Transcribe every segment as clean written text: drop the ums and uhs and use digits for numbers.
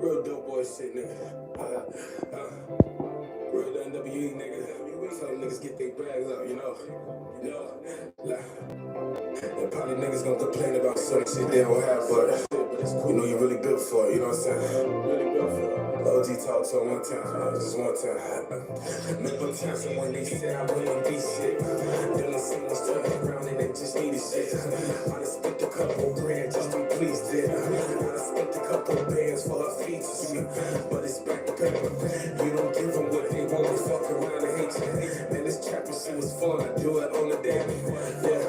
Real dope boy shit, nigga. Real NWE, nigga. Tell them niggas get their bags up, you know. And probably niggas gonna complain about some shit they don't have, but you know you really built for it, you know what I'm saying? Really built for it. OG talked to him one time, just one time. Remember times when they said I wouldn't be shit. Then when someone's turning around and they just needed shit. I done spent a couple grand just to please it. I done spent a couple bands for her features, but it's back to paper. You don't give them what they want, they fuck around and hate you. Man, this trapping shit was fun, I do it on the daily. Yeah,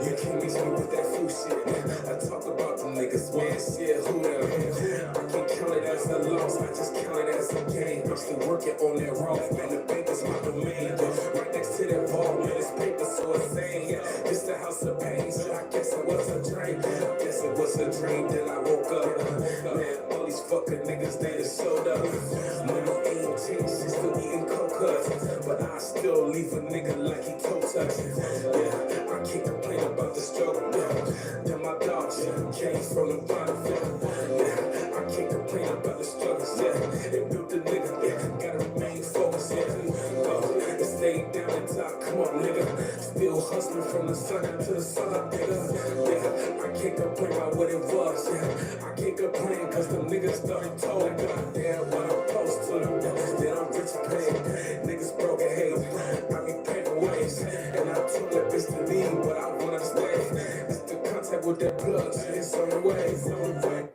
you can't mix me with that fool shit. I talk about them niggas, man, shit, who them? I can't count it as a loss, I just count it as a gain. I'm still working on that raw, man, the bank is my domain. Right next to that vault, man, it's paper so insane. It's the house of pain, so I guess it was a dream. I guess it was a dream, then I woke up. Man, all these fucking niggas, they just showed up. Money ain't changed, she's still eating coconuts. But I still leave a nigga like he toe touch. Yeah, I can't complain about the struggle. Then my dogs came from the bottom. Yeah, I can't complain about the struggles. Yeah, it built the nigga. Yeah, gotta remain focused. Yeah, and stay down and top. Come on, nigga. Still hustling from the sun up to the sun up, nigga. Yeah, I can't complain about what it was. Yeah, I can't complain cause them niggas done told. Goddamn what I'm supposed to. Then I'm rich and paid. Niggas broke and hate. I be paper ways. And I told that bitch to leave, but I wanna stay. It's the contact with that plug. It's on the way. It's on the way.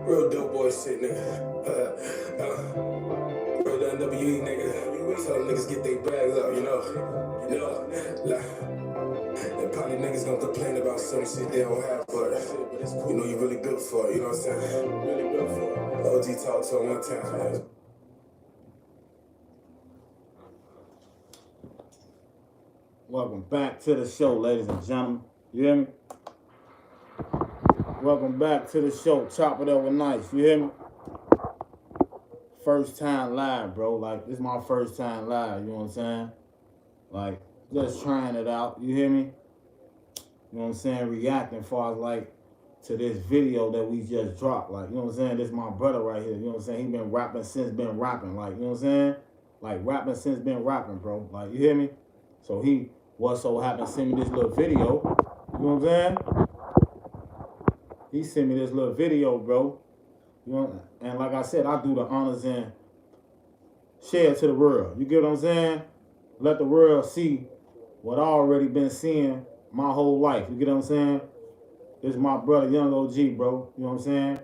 Real dope boy shit, nigga. Real NWE, nigga. Tell them niggas get their bags up, you know. And probably niggas gonna complain about some shit they don't have, but you know you really built for it, you know what I'm saying? Really built for it. OG talked to him one time. Welcome back to the show, ladies and gentlemen. You hear me? Welcome back to the show. Chop it up with Nice. You hear me? First time live, bro. Like, this is my first time live. You know what I'm saying? Like, just trying it out. You hear me? You know what I'm saying? Reacting as far as, like, to this video that we just dropped. Like, you know what I'm saying? This is my brother right here. You know what I'm saying? He been rapping since been rapping. Like, you know what I'm saying? Like, rapping since been rapping, bro. Like, you hear me? So he was so happy to send me this little video. You know what I'm saying? He sent me this little video, bro. You know, and like I said, I do the honors and share it to the world. You get what I'm saying? Let the world see what I already been seeing my whole life. You get what I'm saying? This is my brother, Young OG, bro. You know what I'm saying?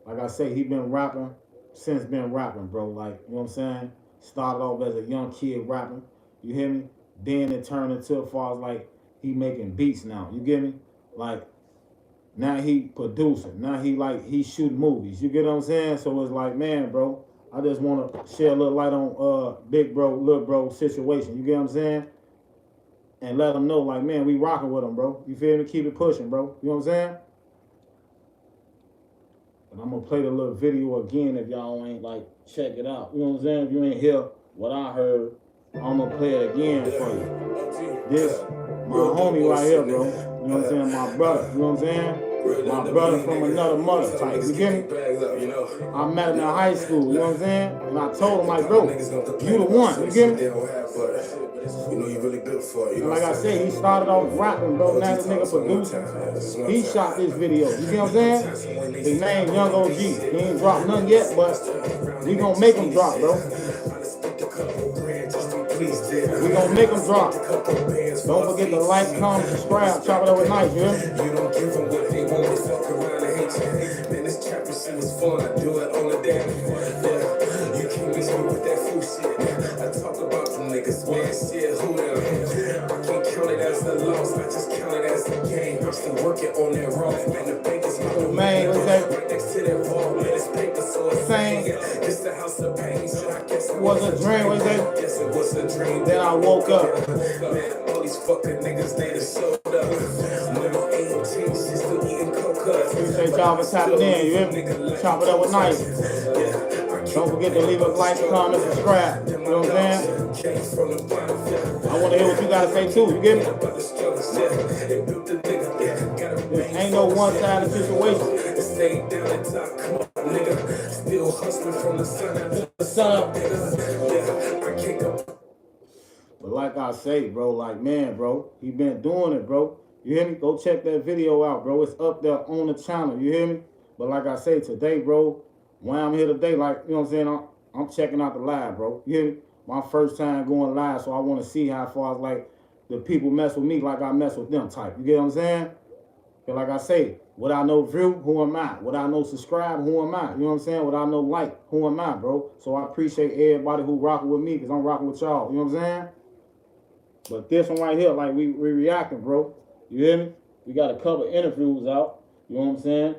Like I say, he been rapping since been rapping, bro. Like, you know what I'm saying? Started off as a young kid rapping. You hear me? Then it turned into as far as like he making beats now. You get me? Like, now he producing. Now he shooting movies. You get what I'm saying? So it's like, man, bro, I just want to share a little light on big bro, little bro situation. You get what I'm saying? And let them know, like, man, we rocking with him, bro. You feel me? Keep it pushing, bro. You know what I'm saying? And I'm going to play the little video again if y'all ain't, like, check it out. You know what I'm saying? If you ain't hear what I heard, I'm going to play it again for you. This, my homie right here, bro. You know what I'm saying? My brother. You know what I'm saying? My brother from another mother type. You get me? I met him in high school. You know what I'm saying? And I told him, like, bro, you the one. You get me? You know you really built for it. And like I said, he started off rapping, bro. Now this nigga producing. He shot this video. You get what I'm saying? His name Young OG. He ain't dropped none yet, but we gonna make him drop, bro. We gonna make him drop. Don't forget to like, comment, subscribe, chop it up with Nice, yeah? You don't give them what they want, they fuck around and hate you. Man, this trap shit was fun, I do it on the daily. Yeah, you can't mix me with that fool shit. I talk about them niggas, man, shit, who them? I can't count it as a loss, I just count it as a gain. I'm still working on that raw, man, the bank is my man, what's that? Right next to that vault, man, it's paper so insane. It's the house of pain, so I guess it was a dream, what's that? Guess it was a dream. Then I woke up. Man, all these fucking niggas, they just showed up. Money ain't changed, she's still eating coconuts. Appreciate y'all for tapping in, you hear me? Chop it up with Nice. Don't forget to leave a like, comment, subscribe. You know what I'm saying? I want to hear what you got to say too, you get me? one-sided situation. Stay down at top, come on, nigga. Still hustling from the sun up. The sun up, nigga. Yeah, I can't go. But like I say, bro, like, man, bro, he been doing it, bro. You hear me? Go check that video out, bro. It's up there on the channel. You hear me? But like I say, today, bro, when I'm here today, like, you know what I'm saying? I'm checking out the live, bro. You hear me? My first time going live, so I want to see how far as, like, the people mess with me like I mess with them type. You get what I'm saying? And like I say, without no view, who am I? Without no subscribe, who am I? You know what I'm saying? Without no like, who am I, bro? So I appreciate everybody who rocking with me because I'm rocking with y'all. You know what I'm saying? But this one right here, like, we reacting, bro. You hear me? We got a couple interviews out. You know what I'm saying?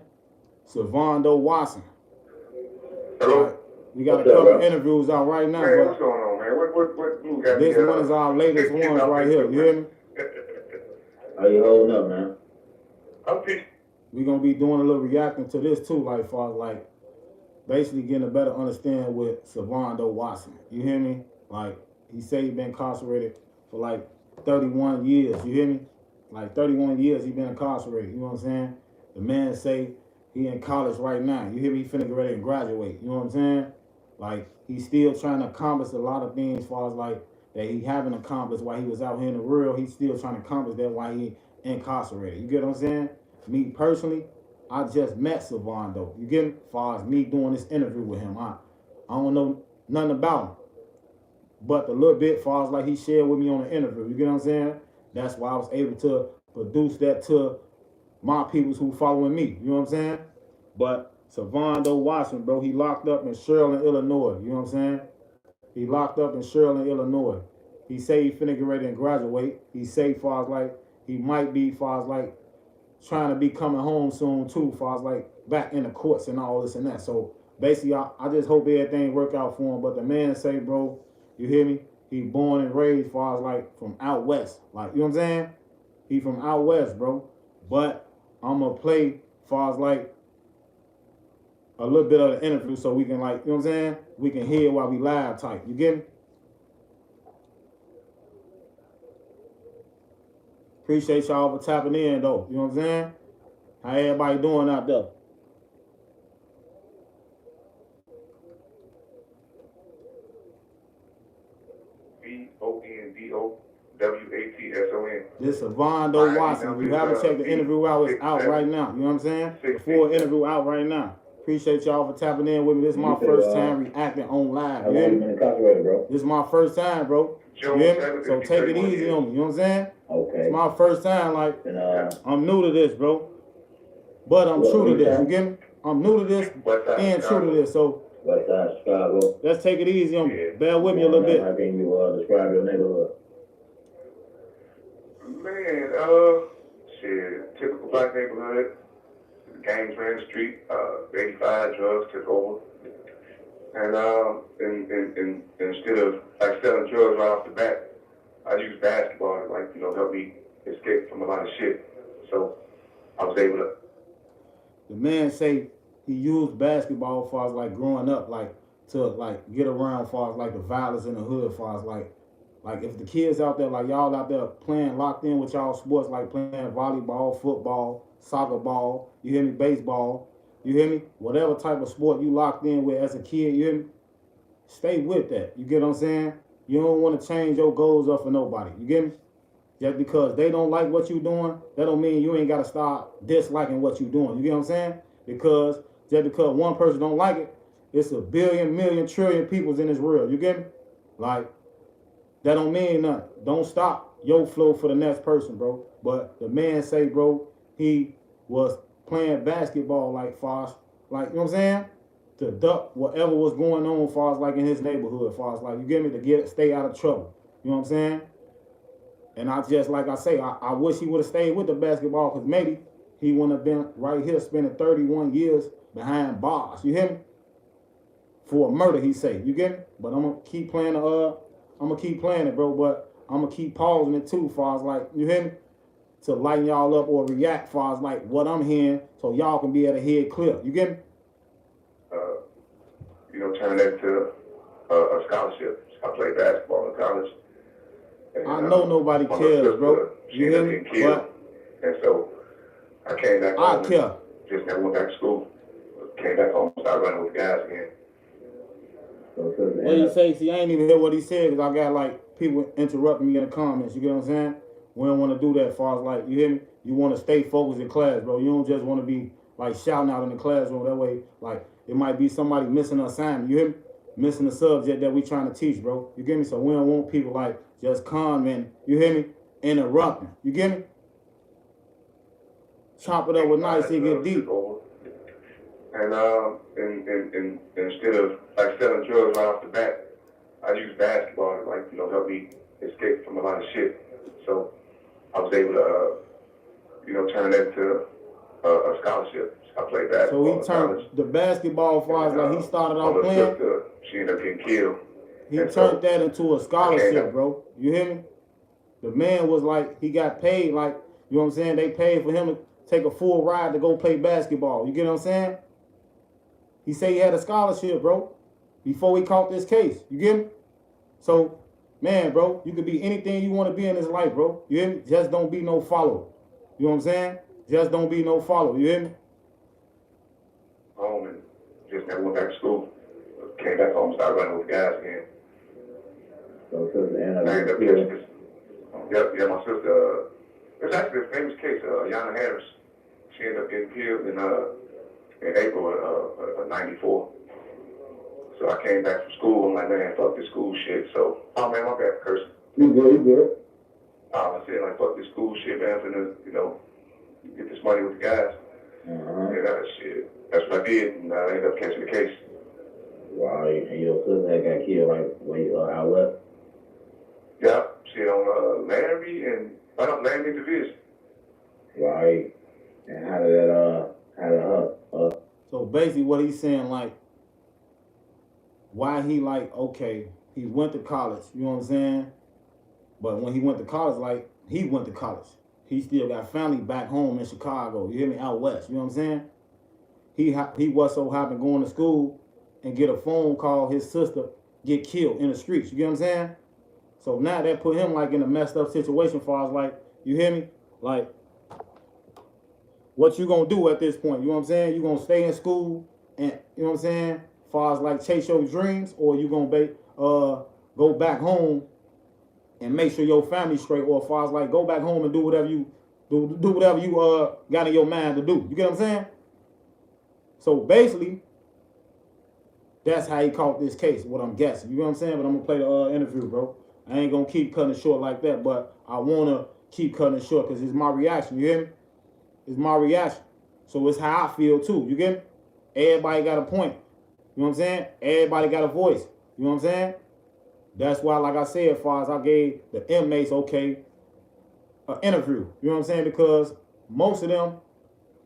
Servando Watson. Hello? Right. We got a couple interviews out right now, Man, but what's going on, man? What you got this one is our latest ones right here. You hear me? How you holding up, man? I'm peaceful. We gonna be doing a little reacting to this too, like far as like basically getting a better understanding with Servando Watson. You hear me? Like, he say he been incarcerated for like 31 years. You hear me? Like 31 years he been incarcerated. You know what I'm saying? The man say he in college right now. You hear me? He finna get ready and graduate. You know what I'm saying? Like, he's still trying to accomplish a lot of things as far as like that he haven't accomplished while he was out here in the world. He's still trying to accomplish that while he incarcerated. You get what I'm saying? Me personally, I just met Servando. You get me? As far as me doing this interview with him, I don't know nothing about him. But the little bit, as far as like he shared with me on the interview, you get what I'm saying? That's why I was able to produce that to my peoples who following me. You know what I'm saying? But Servando Watson, bro, he locked up in Shirley, Illinois. You know what I'm saying? He locked up in Shirley, Illinois. He say he finna get ready and graduate. He say far as like he might be far as like trying to be coming home soon too, far as like back in the courts and all this and that. So basically, I just hope everything work out for him. But the man say, bro, you hear me? He born and raised far as like from out west. Like, you know what I'm saying? He from out west, bro. But I'm gonna play far as like a little bit of the interview so we can, like, you know what I'm saying? We can hear while we live type. You get me? Appreciate y'all for tapping in though. You know what I'm saying? How everybody doing out there? BONDOWATSON. This Servando Watson. If you haven't checked the interview out, it's out right now. You know what I'm saying? The full interview out right now. Appreciate y'all for tapping in with me. This is my first time reacting on live. You hear me? This is my first time, bro. You hear me? So take it easy on me. You know what I'm saying? Okay. It's my first time. Like, And, I'm new to this, bro. But I'm true to this. You get me? I'm new to this and true to this. So West Side Chicago. let's take it easy on me. Bear with me a little bit. How can you describe your neighborhood? Man, shit, typical black neighborhood. Gangs ran the street. 85 drugs took over. And instead of like selling drugs right off the bat, I used basketball to, like, you know, help me escape from a lot of shit. So I was able to. The man say he used basketball as far as like growing up, like to like get around as far as like the violence in the hood, as far as like if the kids out there, like y'all out there playing locked in with y'all sports, like playing volleyball, football, soccer ball, you hear me, baseball, you hear me, whatever type of sport you locked in with as a kid, you hear me, stay with that. You get what I'm saying? You don't want to change your goals up for nobody. You get me? Just because they don't like what you're doing, that don't mean you ain't got to start disliking what you're doing. You get what I'm saying? Because just because one person don't like it, it's a billion, million, trillion peoples in this world. You get me? Like, that don't mean nothing. Don't stop your flow for the next person, bro. But the man say, bro, he was playing basketball like far, like, you know what I'm saying? To duck whatever was going on far as like in his neighborhood, far as like, you get me, to stay out of trouble. You know what I'm saying? And I just, like I say, I wish he would have stayed with the basketball, because maybe he wouldn't have been right here spending 31 years behind bars. You hear me? For a murder, he say. You get me? But I'm gonna keep playing it, bro. But I'm gonna keep pausing it too, far as like, you hear me? To lighten y'all up or react far as like what I'm hearing, so y'all can be at a head clear. You get me? You know, turn that to a scholarship. I played basketball in college. And, I know nobody cares, bro. You hear me? But and so I came back I home care. and just never went back to school. Came back home, started running with the guys again. So, to the What he end say? See, I ain't even hear what he said because I got like people interrupting me in the comments. You get what I'm saying? We don't want to do that as far as like, you hear me? You want to stay focused in class, bro. You don't just want to be like shouting out in the classroom. That way, like, it might be somebody missing an assignment. You hear me? Missing the subject that we trying to teach, bro. You get me? So we don't want people like just commenting. You hear me? Interrupting. You get me? Chop it up with nice, it get deep. And instead of like selling drugs right off the bat, I used basketball to like, help me escape from a lot of shit. So I was able to, turn that into a scholarship. I played basketball. So he turned the basketball far as like he started off playing. Sister, she ended up getting killed. He turned that into a scholarship, bro. You hear me? The man was like, he got paid, like, you know what I'm saying? They paid for him to take a full ride to go play basketball. You get what I'm saying? He said he had a scholarship, bro, before he caught this case. You get me? So, man, bro, you could be anything you want to be in this life, bro. You hear me? Just don't be no follower. You know what I'm saying? Just don't be no follower. You hear me? Home and just never went back to school. Came back home, started running with the guys again. So, to the end of I ended up the yeah, my sister, it's actually a famous case, Yana Harris. She ended up getting killed in April of '94. So I came back from school. I'm like, man, fuck this school shit. So, oh man, my bad for cursing. You good. I said, like, fuck this school shit, man. I'm finna, get this money with the guys. Yeah, that shit. That's what I did, and I ended up catching the case. Right, and your sister had got killed right when you out left. Yeah, shit on Laramie and right up Laramie Division. Right, and how did that So basically what he's saying, like, why he like, okay, he went to college, you know what I'm saying? But when he went to college, like, he went to college. He still got family back home in Chicago, you hear me, out west, you know what I'm saying? He was so happened going to school and get a phone call, his sister get killed in the streets, you get what I'm saying? So now that put him like in a messed up situation for us, like, you hear me? Like, what you gonna do at this point? You know what I'm saying? You gonna stay in school and, you know what I'm saying? Far as like chase your dreams, or you gonna go back home and make sure your family's straight, or far as like go back home and do whatever you got in your mind to do. You get what I'm saying? So basically, that's how he caught this case, what I'm guessing. You know what I'm saying? But I'm gonna play the interview, bro. I ain't gonna keep cutting it short like that, but I wanna keep cutting it short because it's my reaction, you hear me? It's my reaction. So it's how I feel too, you get me? Everybody got a point. You know what I'm saying? Everybody got a voice. You know what I'm saying? That's why, like I said, as far as I gave the inmates, okay, an interview. You know what I'm saying? Because most of them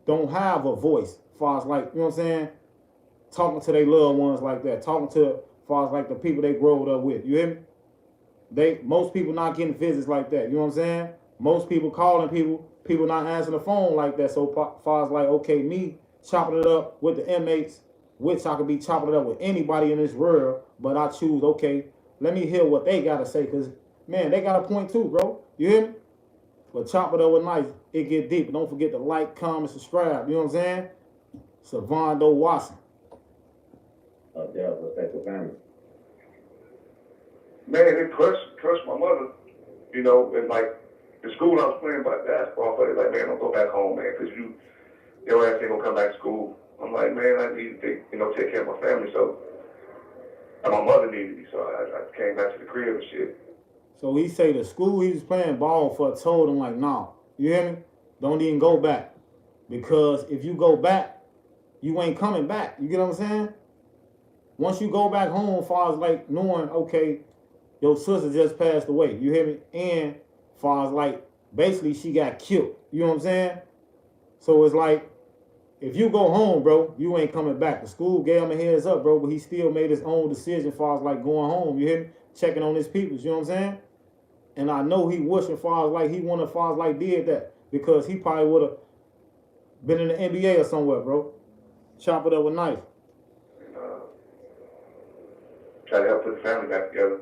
don't have a voice. As far as like, you know what I'm saying? Talking to their loved ones like that. Talking to, as far as like the people they growed up with. You hear me? Most people not getting visits like that. You know what I'm saying? Most people calling people not answering the phone like that. So far as like, okay, me chopping it up with the inmates, which I could be chopping it up with anybody in this world, but I choose, okay, let me hear what they got to say, because, man, they got a point too, bro. You hear me? But chop it up with nice, it get deep. Don't forget to like, comment, subscribe. You know what I'm saying? Savando Watson. Up there, protect the family. Man, it crushed my mother, and like the school I was playing by basketball, but like, man, don't go back home, man, because your ass ain't gonna come back to school. I'm like, man, I need to take care of my family, so, and my mother needed me, so I came back to the crib and shit. So he say the school he was playing ball for told him like, nah, you hear me? Don't even go back. Because if you go back, you ain't coming back. You get what I'm saying? Once you go back home, as far as like knowing, okay, your sister just passed away. You hear me? And as far as like, basically she got killed. You know what I'm saying? So it's like, if you go home, bro, you ain't coming back. The school gave him a heads up, bro, but he still made his own decision as far as like going home. You hear me? Checking on his peoples. You know what I'm saying? And I know he wishing as far as like he wanted as far as like did that, because he probably would have been in the NBA or somewhere, bro. Chop it up with knife. And try to help put the family back together.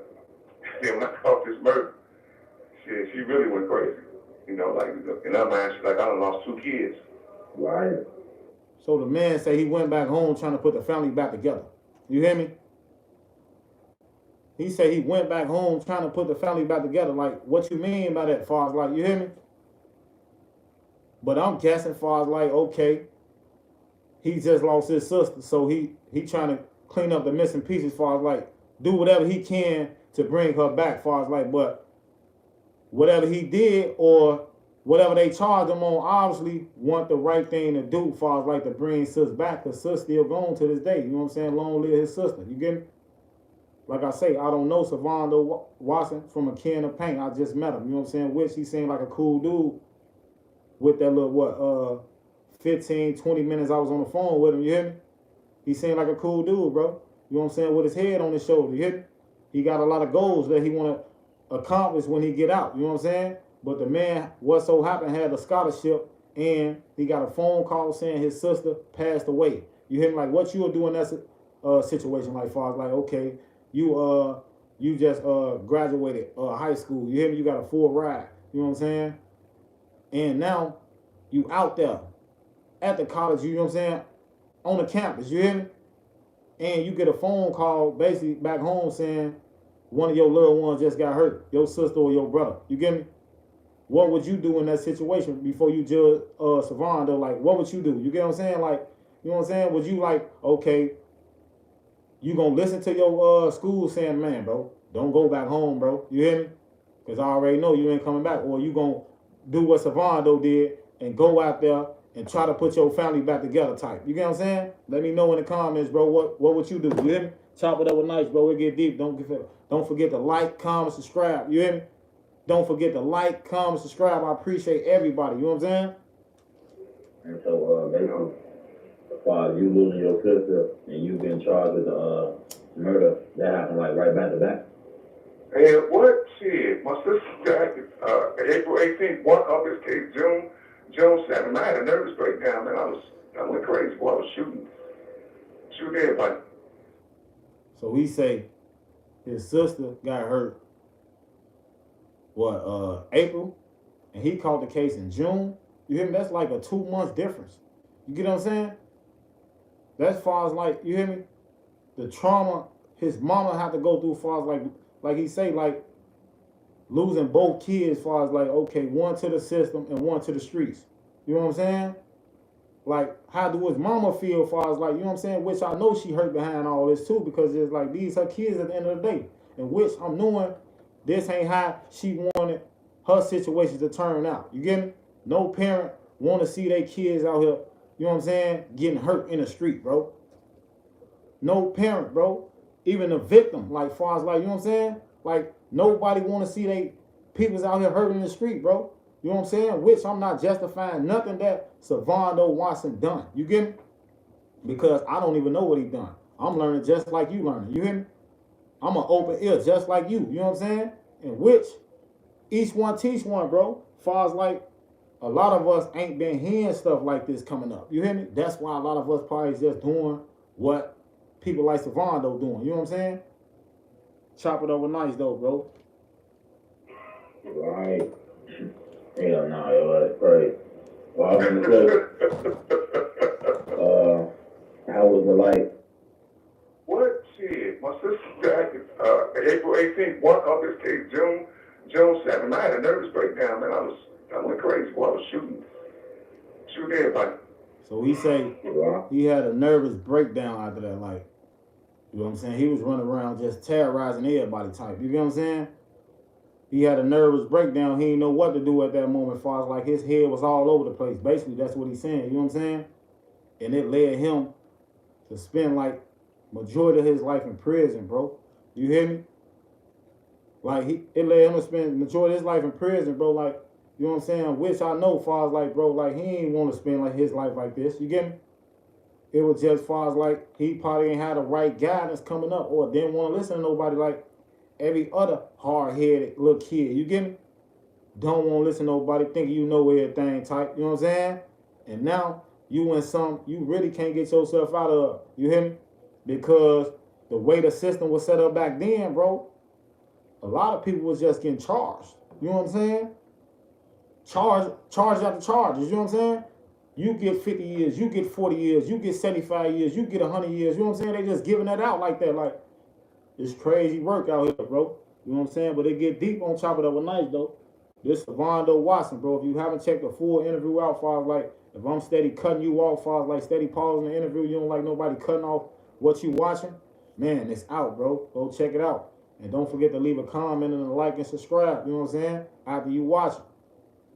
Then when I caught this murder, she really went crazy. Like in her mind, she's like, I done lost 2 kids. Right. So the man say he went back home trying to put the family back together. You hear me? He said he went back home trying to put the family back together. Like, what you mean by that, far as like, you hear me? But I'm guessing far as like, okay, he just lost his sister, so he trying to clean up the missing pieces, far as like, do whatever he can to bring her back, far as like, but whatever he did or whatever they charged him on, obviously want the right thing to do, far as like to bring sis back, because sis still gone to this day. You know what I'm saying? Long live his sister. You get me? Like I say, I don't know Savando Watson from a can of paint. I just met him. You know what I'm saying? Which he seemed like a cool dude with that little 15, 20 minutes I was on the phone with him. You hear me? He seemed like a cool dude, bro. You know what I'm saying? With his head on his shoulder. You hear me? He got a lot of goals that he want to accomplish when he get out. You know what I'm saying? But the man, what so happened, had a scholarship, and he got a phone call saying his sister passed away. You hear me? Like, what you will do in that situation, like far as like, okay, you just graduated high school. You hear me? You got a full ride. You know what I'm saying? And now you out there at the college. You know what I'm saying? On the campus. You hear me? And you get a phone call basically back home saying one of your little ones just got hurt, your sister or your brother. You get me? What would you do in that situation before you judge Savon though? Like, what would you do? You get what I'm saying? Like, you know what I'm saying? Would you like, okay, you gonna listen to your school saying, man, bro, don't go back home, bro. You hear me? Because I already know you ain't coming back. Or you gonna do what Savando did and go out there and try to put your family back together type. You get what I'm saying? Let me know in the comments, bro, what would you do? You hear me? Chop it up with nice, bro. It get deep. Don't forget to like, comment, subscribe. You hear me? Don't forget to like, comment, subscribe. I appreciate everybody. You know what I'm saying? And so, basically, as far as you losing your sister and you being charged with the murder, that happened like right back to back. And what? Shit, my sister died April 18th. One of this case, June 7th. I had a nervous breakdown, man. I went crazy. Boy, I was shooting everybody. So he say his sister got hurt, April, and he caught the case in June. You hear me? That's like a 2 month difference. You get what I'm saying? That's far as like, you hear me? The trauma his mama had to go through, far as like he say, like losing both kids, far as like, okay, one to the system and one to the streets. You know what I'm saying? Like, how do his mama feel, far as like, you know what I'm saying? Which I know she hurt behind all this too, because it's like these her kids at the end of the day. And which I'm knowing this ain't how she wanted her situation to turn out. You get me? No parent want to see their kids out here, you know what I'm saying, getting hurt in the street, bro. No parent, bro. Even the victim, like far as like, you know what I'm saying? Like, nobody want to see they people's out here hurting in the street, bro. You know what I'm saying? Which I'm not justifying nothing that Savando Watson done. You get me? Because I don't even know what he done. I'm learning just like you learning. You hear me? I'm an open ear just like you. You know what I'm saying? And which each one teach one, bro. Far as like a lot of us ain't been hearing stuff like this coming up. You hear me? That's why a lot of us probably just doing what people like Savando doing. You know what I'm saying? Chop it over nice though, bro. Right. Hell no, yo, that's crazy. Well, I was gonna say, how was it like? What? Shit, my sister died April 18th. One of this case, June 7th. I had a nervous breakdown, man. I went crazy. Boy, I was shooting everybody. So he say he had a nervous breakdown after that, like, you know what I'm saying? He was running around just terrorizing everybody type. You get what I'm saying? He had a nervous breakdown. He didn't know what to do at that moment, as far as like his head was all over the place. Basically, that's what he's saying. You know what I'm saying? And it led him to spend like majority of his life in prison, bro. You hear me? Like it led him to spend majority of his life in prison, bro. Like, you know what I'm saying? Which I know, far as like, bro, like he ain't want to spend like his life like this. You get me? It was just far as like he probably ain't had the right guidance coming up, or didn't want to listen to nobody like every other hard-headed little kid. You get me? Don't want to listen to nobody, thinking you know everything type. You know what I'm saying? And now you in some you really can't get yourself out of. You hear me? Because the way the system was set up back then, bro, a lot of people was just getting charged. You know what I'm saying? Charge after charges. You know what I'm saying? You get 50 years, you get 40 years, you get 75 years, you get 100 years. You know what I'm saying? They just giving that out like that. Like, it's crazy work out here, bro. You know what I'm saying? But they get deep on top of that one night, though. This Vondo Watson, bro. If you haven't checked the full interview out, far as like, if I'm steady cutting you off, far as like steady pausing the interview, you don't like nobody cutting off what you watching, man, it's out, bro. Go check it out. And don't forget to leave a comment and a like and subscribe. You know what I'm saying? After you watch it.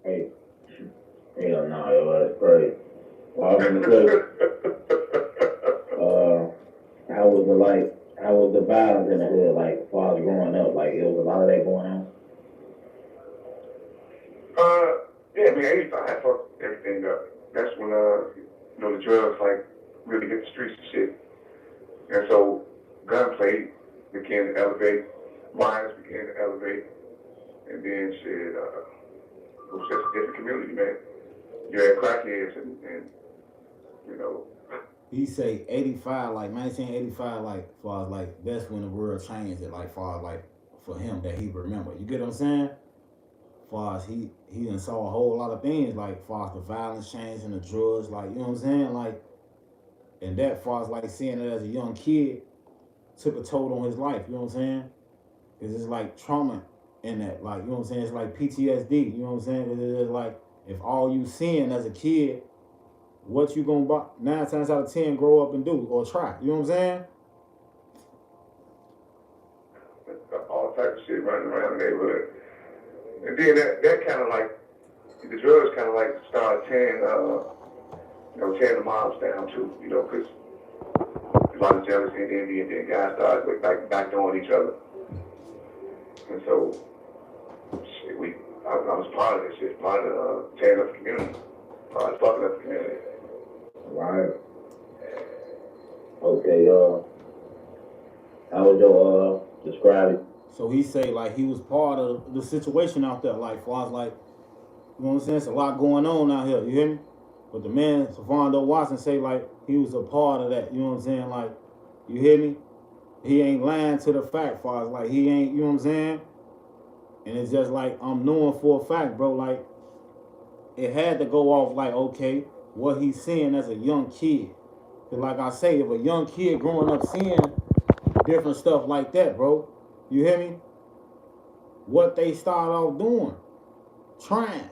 Hey, hell no, yo, that's crazy. Well, I was gonna say, how was the like? How was the violence in the hood like? As far as growing up, like it was a lot of that going on. Yeah, man, 85 fucked everything up. That's when, the drugs, like, really hit the streets and shit. And so, gunplay began to elevate, minds began to elevate, and then shit, it was just a different community, man. You had crackheads and you know. He say 85, like 1985, like far as like that's when the world changed it, like far as like for him that he remember. You get what I'm saying? Far as he done saw a whole lot of things, like far as the violence change and the drugs, like you know what I'm saying? Like, and that far as like seeing it as a young kid took a toll on his life, you know what I'm saying? Cause it's like trauma in that, like, you know what I'm saying? It's like PTSD, you know what I'm saying? Cause it's like if all you seeing as a kid, what you gonna 9 times out of 10 grow up and do or try, you know what I'm saying? All types of shit running around the neighborhood. And then that kind of like, the drugs kind of like started tearing the mobs down too, you know, because a lot of jealousy and envy, and then guys started like backdooring each other. And so, shit, I was part of this shit, part of tearing up the community, part of fucking up the community. Right. Okay, how would you describe it? So he say like he was part of the situation out there, like far as like, you know what I'm saying? It's a lot going on out here, you hear me? But the man, Savando Watson, say like he was a part of that, you know what I'm saying? Like, you hear me? He ain't lying to the fact, far as like he ain't, you know what I'm saying? And it's just like I'm knowing for a fact, bro, like it had to go off like, okay, what he's seeing as a young kid. Cause like I say, if a young kid growing up seeing different stuff like that, bro, you hear me? What they start off doing, trying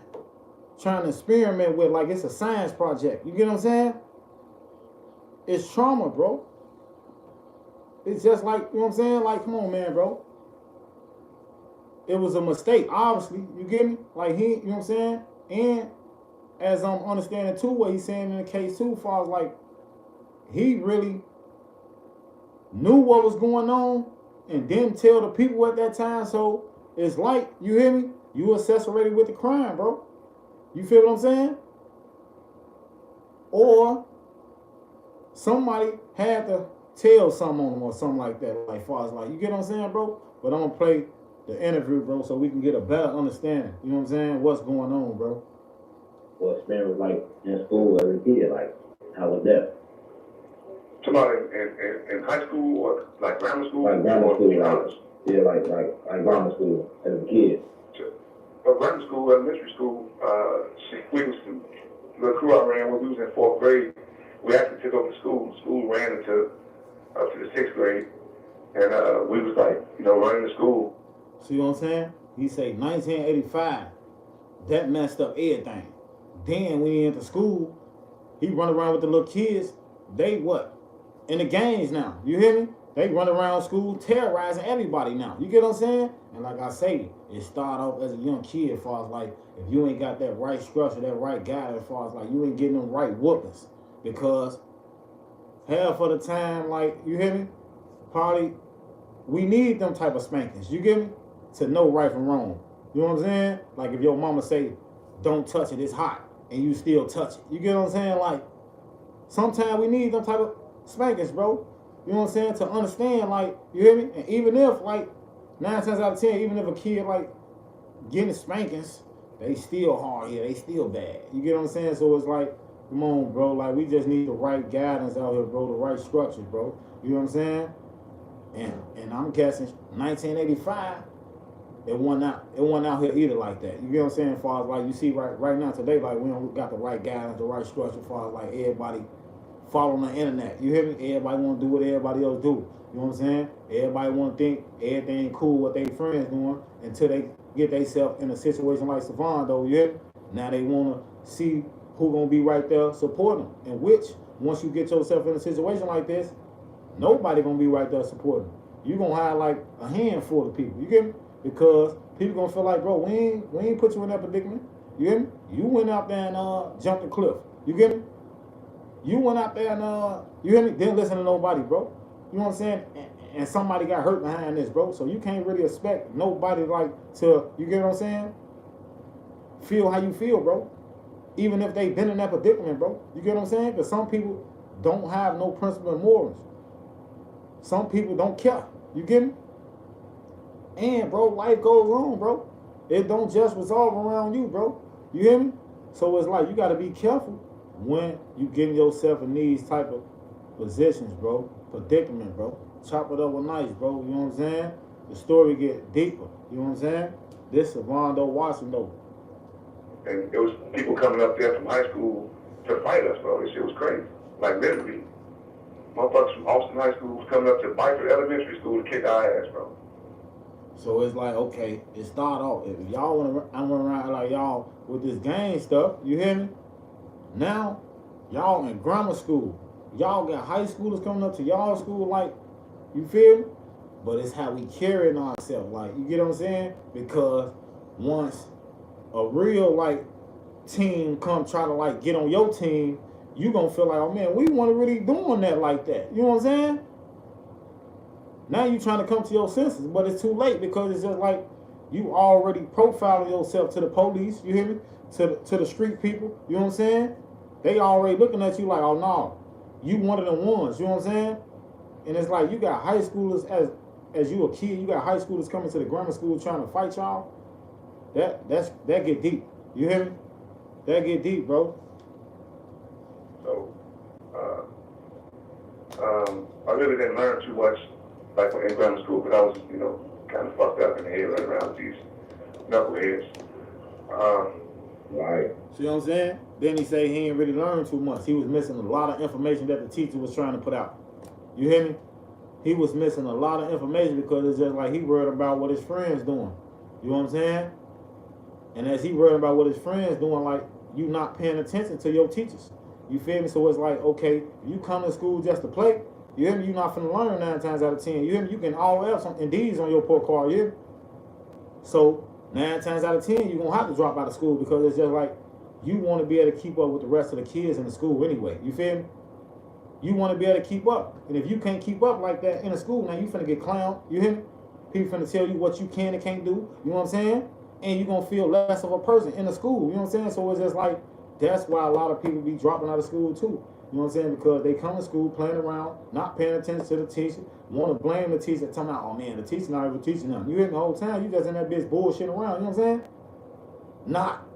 to experiment with, like it's a science project. You get what I'm saying? It's trauma, bro. It's just like, you know what I'm saying? Like, come on, man, bro. It was a mistake, obviously. You get me? Like he, you know what I'm saying? And as I'm understanding too, what he's saying in the case too, far as like he really knew what was going on and didn't tell the people at that time. So it's like, you hear me? You accessorated with the crime, bro. You feel what I'm saying? Or somebody had to tell something on them or something like that. Like far as like, you get what I'm saying, bro? But I'm gonna play the interview, bro, so we can get a better understanding. You know what I'm saying? What's going on, bro? What experience like in school as a kid, like how was that? Talking in high school or like grammar school? Like grammar school, college? Yeah, like grammar school as a kid. Grammar school, elementary school, we was the crew I ran with. We was in 4th grade. We actually took over the school. The school ran up to the 6th grade, and we was like, running the school. See what I'm saying? He say 1985, that messed up everything. Then when he into school, he run around with the little kids. They what? In the gangs now. You hear me? They run around school terrorizing everybody now. You get what I'm saying? And like I say, it started off as a young kid, as far as like, if you ain't got that right structure, that right guy, as far as like, you ain't getting them right whoopings. Because half of the time, like, you hear me? Probably, we need them type of spankings. You get me? To know right from wrong. You know what I'm saying? Like if your mama say, don't touch it, it's hot, and you still touch it. You get what I'm saying? Like, sometimes we need them type of spankings, bro. You know what I'm saying? To understand, like, you hear me? And even if, like, 9 times out of 10, even if a kid, like, getting spankings, they still hard here. They still bad. You get what I'm saying? So it's like, come on, bro. Like, we just need the right guidance out here, bro. The right structure, bro. You know what I'm saying? And I'm guessing 1985, it wasn't out here either like that. You get what I'm saying? As far as like you see right now today, like we don't got the right guidance, the right structure. As far as like everybody following the internet. You hear me? Everybody want to do what everybody else do. You know what I'm saying? Everybody want to think everything cool what they friends doing until they get themselves in a situation like Savon though. You hear me? Now they want to see who gonna be right there supporting them. And which once you get yourself in a situation like this, nobody gonna be right there supporting them. You gonna have like a handful of people. You get me? Because people gonna feel like, bro, we ain't put you in that predicament. You get me? You went out there and jumped the cliff. You get me? You went out there and you hear me? Didn't listen to nobody, bro. You know what I'm saying? And somebody got hurt behind this, bro. So you can't really expect nobody like to, you get what I'm saying? Feel how you feel, bro. Even if they been in that predicament, bro. You get what I'm saying? Because some people don't have no principle and morals. Some people don't care. You get me? And bro, life goes on, bro. It don't just resolve around you, bro. You hear me? So it's like you gotta be careful when you getting yourself in these type of positions, bro. Predicament, bro. Chop it up with knives, bro. You know what I'm saying? The story get deeper. You know what I'm saying? This Savon Watson though. And there was people coming up there from high school to fight us, bro. This shit was crazy. Like literally. Motherfuckers from Austin High School was coming up to Byford Elementary School to kick our ass, bro. So it's like, okay, it start off. If y'all I'm running around like y'all with this gang stuff, you hear me? Now, y'all in grammar school. Y'all got high schoolers coming up to y'all school, like, you feel me? But it's how we carrying ourselves, like, you get what I'm saying? Because once a real, like, team come try to, like, get on your team, you gonna feel like, oh man, we wasn't really doing that like that. You know what I'm saying? Now you trying to come to your senses, but it's too late because it's just like you already profiling yourself to the police, you hear me? To the street people, you know what I'm saying? They already looking at you like, oh no, you one of them ones, you know what I'm saying? And it's like you got high schoolers as you a kid, you got high schoolers coming to the grammar school trying to fight y'all. That get deep. You hear me? That get deep, bro. So, I really didn't learn too much, like in grammar school, because I was, you know, kind of fucked up in the head running around with these knuckleheads. Right. See what I'm saying? Then he say he ain't really learned too much. He was missing a lot of information that the teacher was trying to put out. You hear me? He was missing a lot of information because it's just like he worried about what his friends doing. You know what I'm saying? And as he worried about what his friends doing, like, you not paying attention to your teachers. You feel me? So it's like, okay, if you come to school just to play, you hear me? You're not finna learn 9 times out of 10. You hear me? You can all else and D's on your report card, you hear me? So 9 times out of 10, you're gonna have to drop out of school because it's just like you want to be able to keep up with the rest of the kids in the school anyway. You feel me? You want to be able to keep up. And if you can't keep up like that in a school, now you finna get clowned. You hear me? People finna tell you what you can and can't do. You know what I'm saying? And you're gonna feel less of a person in the school. You know what I'm saying? So it's just like, that's why a lot of people be dropping out of school too. You know what I'm saying? Because they come to school playing around, not paying attention to the teacher, want to blame the teacher, talking about, oh man, the teacher not even teaching them. You hear me the whole time, you just in that bitch bullshit around, you know what I'm saying? Not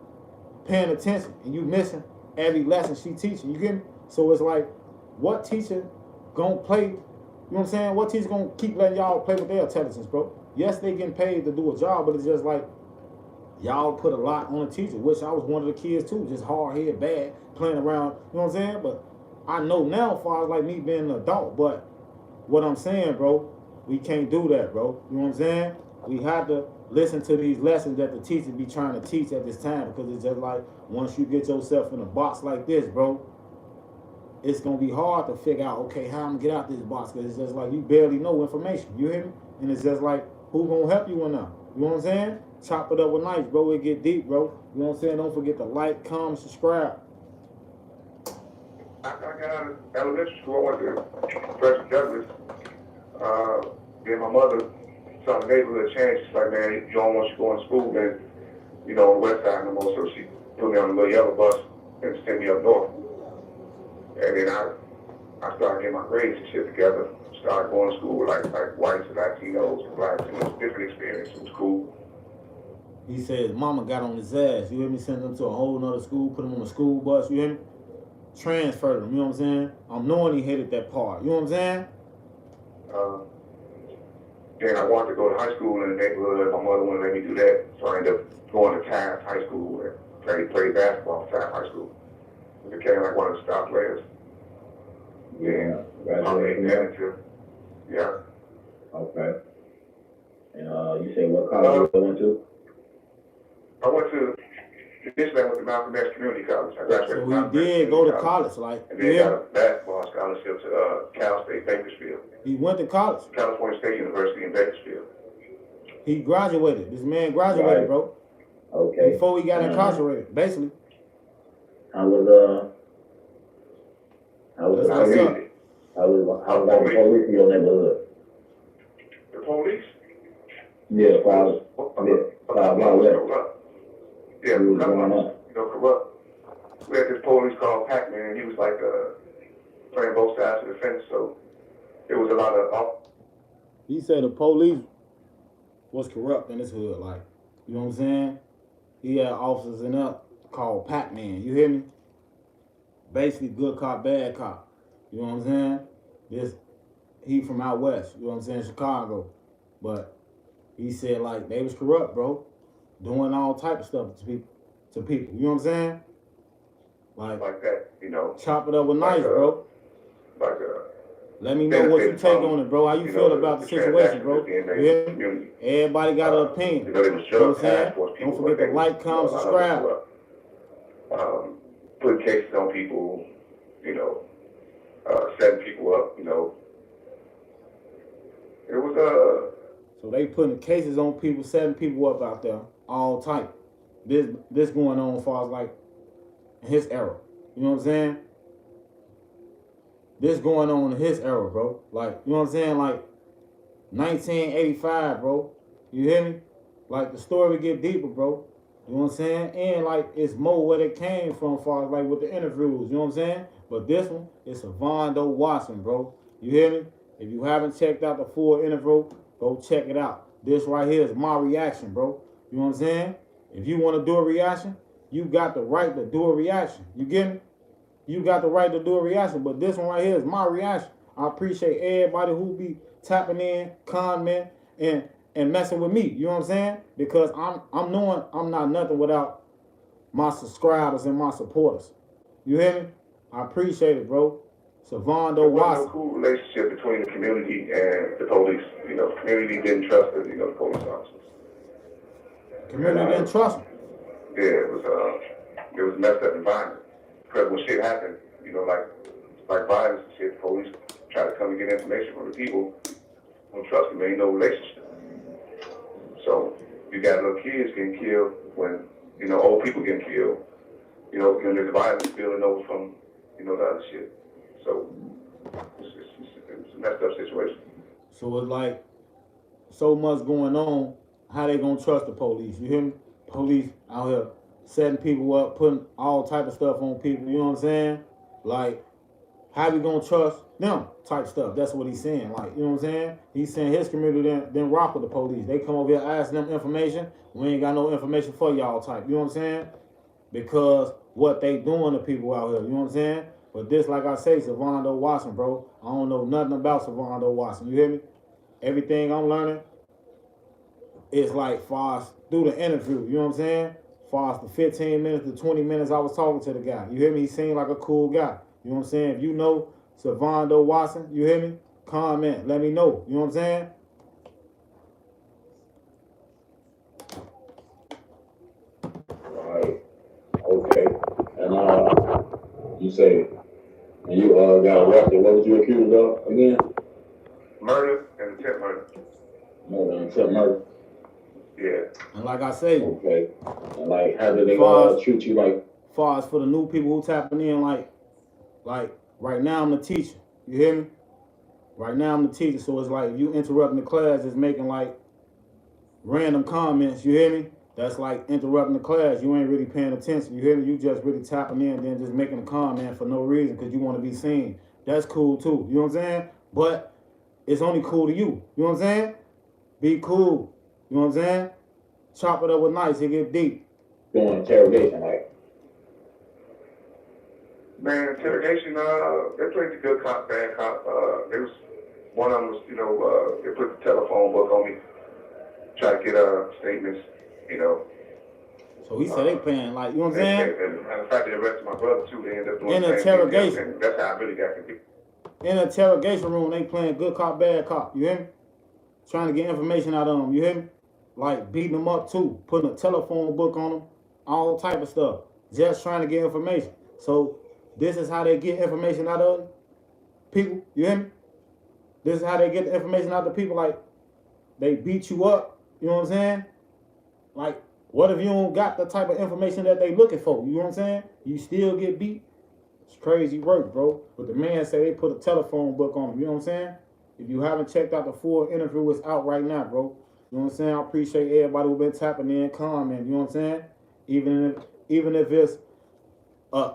paying attention, and you missing every lesson she teaching, you get me? So it's like, what teacher gonna play, you know what I'm saying? What teacher gonna keep letting y'all play with their intelligence, bro? Yes, they getting paid to do a job, but it's just like, y'all put a lot on the teacher, which I was one of the kids too, just hard-headed, bad, playing around, you know what I'm saying? But I know now as far as like me being an adult, but what I'm saying, bro, we can't do that, bro. You know what I'm saying? We have to listen to these lessons that the teachers be trying to teach at this time, because it's just like, once you get yourself in a box like this, bro, it's going to be hard to figure out, okay, how I'm going to get out this box, because it's just like you barely know information, you hear me? And it's just like, who going to help you in now? You know what I'm saying? Chop it up with knives, bro. It get deep, bro. You know what I'm saying? Don't forget to like, comment, subscribe. I got out of elementary school. I went to Frederick Douglass. Then my mother saw the neighborhood change. She's like, man, you don't want you going to school, then, you know, on the west side no more. So she put me on a little yellow bus and sent me up north. And then I started getting my grades and shit together. Started going to school with like whites and Latinos and blacks. And it was a different experience. It was cool. He said his mama got on his ass. You hear me? Sent him to a whole nother school, put him on a school bus. You hear me? Transferred him. You know what I'm saying? I'm knowing he hated that part. You know what I'm saying? Then I wanted to go to high school in the neighborhood. My mother wouldn't let me do that, so I ended up going to Taft High School and played basketball at Taft High School. I became like one of the star players. Yeah. I made that into, yeah. Okay. And you say what college you went to? I went to, initially I went to Malcolm X Community College. I graduated So from he Malcolm X did go to Community college, like, and then yeah. got a basketball scholarship to Cal State Bakersfield, He went to college. California State University in Bakersfield. He graduated. This man graduated, Right. bro. Okay. Before he got incarcerated, basically. How was That's I what's mean, up. how was like the police in your neighborhood? the police? Yeah, father. Corrupt. Yeah, What was corrupt. going on? Corrupt. We had this police called Pac-Man. He was like playing both sides of the fence, so there was a lot of He said the police was corrupt in his hood, like, you know what I'm saying? He had officers in there called Pac-Man, you hear me? Basically, good cop, bad cop. You know what I'm saying? He from out west, you know what I'm saying, Chicago. But he said, like, they was corrupt, bro. Doing all type of stuff to people. You know what I'm saying? like that, you know. Chop it up with knives, bro. Like Let me know what you take on it, bro. How you feel about the situation, bro? Yeah. Everybody got an opinion. You know, they was You know what I'm drug saying? task force people. Don't forget to like, comment, subscribe. Putting cases on people, you know, setting people up, you know. It was So they putting cases on people, setting people up out there, all type. This going on as far as like his era. You know what I'm saying? This going on in his era, bro. Like, you know what I'm saying? Like 1985, bro. You hear me? Like the story get deeper, bro. You know what I'm saying? And like it's more where it came from, as far as like with the interviews. You know what I'm saying? But this one is Savondo Watson, bro. You hear me? If you haven't checked out the full interview, go check it out. This right here is my reaction, bro. You know what I'm saying? If you want to do a reaction, you got the right to do a reaction. You get me? You got the right to do a reaction, but this one right here is my reaction. I appreciate everybody who be tapping in, commenting, and messing with me. You know what I'm saying? Because I'm knowing I'm not nothing without my subscribers and my supporters. You hear me? I appreciate it, bro. Savondo Watson. There wasn't no cool relationship between the community and the police. You know, the community didn't trust the, you know, the police officers. Community didn't trust them. Yeah, it was a messed up environment. Because when shit happened, you know, like violence and shit, the police try to come and get information from the people. Don't trust them. There ain't no relationship. So you got little kids getting killed when, you know, old people getting killed. You know, and there's violence spilling over from, you know, the other shit. So it's a messed up situation. So it's like so much going on. How they gonna trust the police? You hear me? Police out here setting people up, putting all type of stuff on people. You know what I'm saying? Like, how we gonna trust them type stuff? That's what he's saying. Like, you know what I'm saying? He's saying his community didn't rock with the police. They come over here asking them information. We ain't got no information for y'all type. You know what I'm saying? Because what they doing to people out here. You know what I'm saying? But this, like I say, Savondo Watson, bro. I don't know nothing about Savondo Watson. You hear me? Everything I'm learning is like far as through the interview. You know what I'm saying? Far as the 15 minutes to 20 minutes I was talking to the guy. You hear me? He seemed like a cool guy. You know what I'm saying? If you know Savondo Watson, you hear me? Comment. Let me know. You know what I'm saying? Right. Okay. And you say, and you got arrested. What was you accused of again? Murder and attempt murder. Murder and attempt murder. Yeah. And like I say, Okay. And like, how did they treat you? Like, far as for the new people who tapping in, like right now I'm the teacher. You hear me? Right now I'm the teacher. So it's like if you interrupting the class, it's making like random comments. You hear me? That's like interrupting the class. You ain't really paying attention. You hear me? You just really tapping in, then just making a comment for no reason because you want to be seen. That's cool too. You know what I'm saying? But it's only cool to you. You know what I'm saying? Be cool. You know what I'm saying? Chop it up with knives. It get deep. doing interrogation, like. Man, interrogation, they played the good cop, bad cop. one of them was, they put the telephone book on me, try to get statements, So he said they playing like, you know what I'm saying? And matter of fact, they arrested my brother too. They ended up doing In the same thing, interrogation. and that's how I really got convicted. In the interrogation room, they playing good cop, bad cop. You hear me? Trying to get information out of them. You hear me? Like beating them up too, putting a telephone book on them, all type of stuff. Just trying to get information. So this is how they get information out of people. You hear me? This is how they get the information out of people. Like they beat you up. You know what I'm saying? Like what if you don't got the type of information that they looking for? You know what I'm saying? You still get beat. It's crazy work, bro. But the man said they put a telephone book on him. You know what I'm saying? If you haven't checked out the full interview, it's out right now, bro. You know what I'm saying? I appreciate everybody who been tapping in, comment. You know what I'm saying? Even if it's a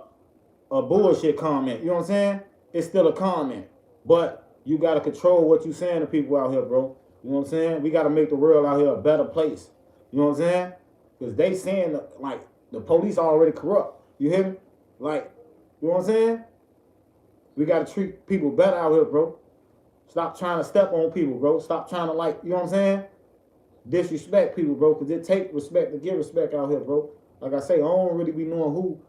bullshit comment, you know what I'm saying? It's still a comment. But you gotta control what you saying to people out here, bro. You know what I'm saying? We gotta make the world out here a better place. You know what I'm saying? Because they saying like the police are already corrupt. You hear me? Like, you know what I'm saying? We gotta treat people better out here, bro. Stop trying to step on people, bro. Stop trying to, like, you know what I'm saying? Disrespect people, bro. Because it take respect to give respect out here, bro. Like I say, I don't really be knowing who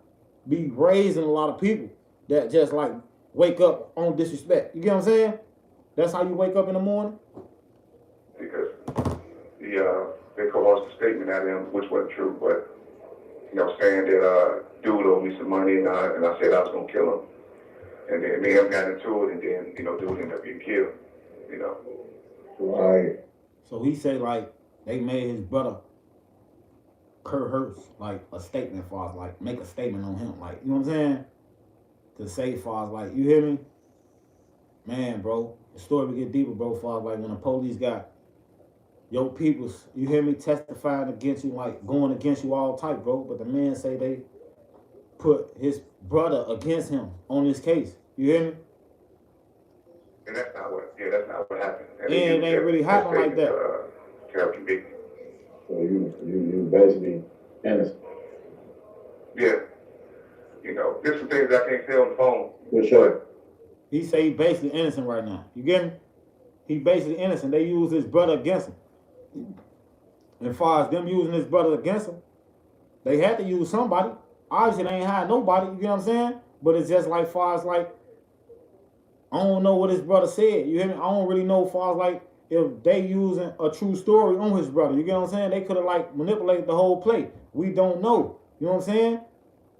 be raising a lot of people that just, like, wake up on disrespect. You get what I'm saying? That's how you wake up in the morning? Because they coerced a statement out of him, which wasn't true, but, saying that dude owed me some money, and I said I was going to kill him. And then me and him got into it, and then, dude ended up getting killed, Right. So he said, like, they made his brother, Kurt Hurst, like, a statement for us, like, make a statement on him. Like, you know what I'm saying? To say for us, like, you hear me? Man, bro, the story will get deeper, bro, for us, like, when the police got your peoples, you hear me, testifying against you, like, going against you all type, bro. But the man say they put his brother against him on this case. You hear me? And that's not what happened. And it ain't really happen like that. To help convict me. So you basically innocent. Yeah. There's some things I can't say on the phone. For sure. He say he basically innocent right now. You get me? He basically innocent. They use his brother against him. And as far as them using his brother against him, they had to use somebody. Obviously, they ain't had nobody. You get what I'm saying? But it's just like far as like, I don't know what his brother said. You hear me? I don't really know far as like if they using a true story on his brother. You get what I'm saying? They could have like manipulated the whole play. We don't know. You know what I'm saying?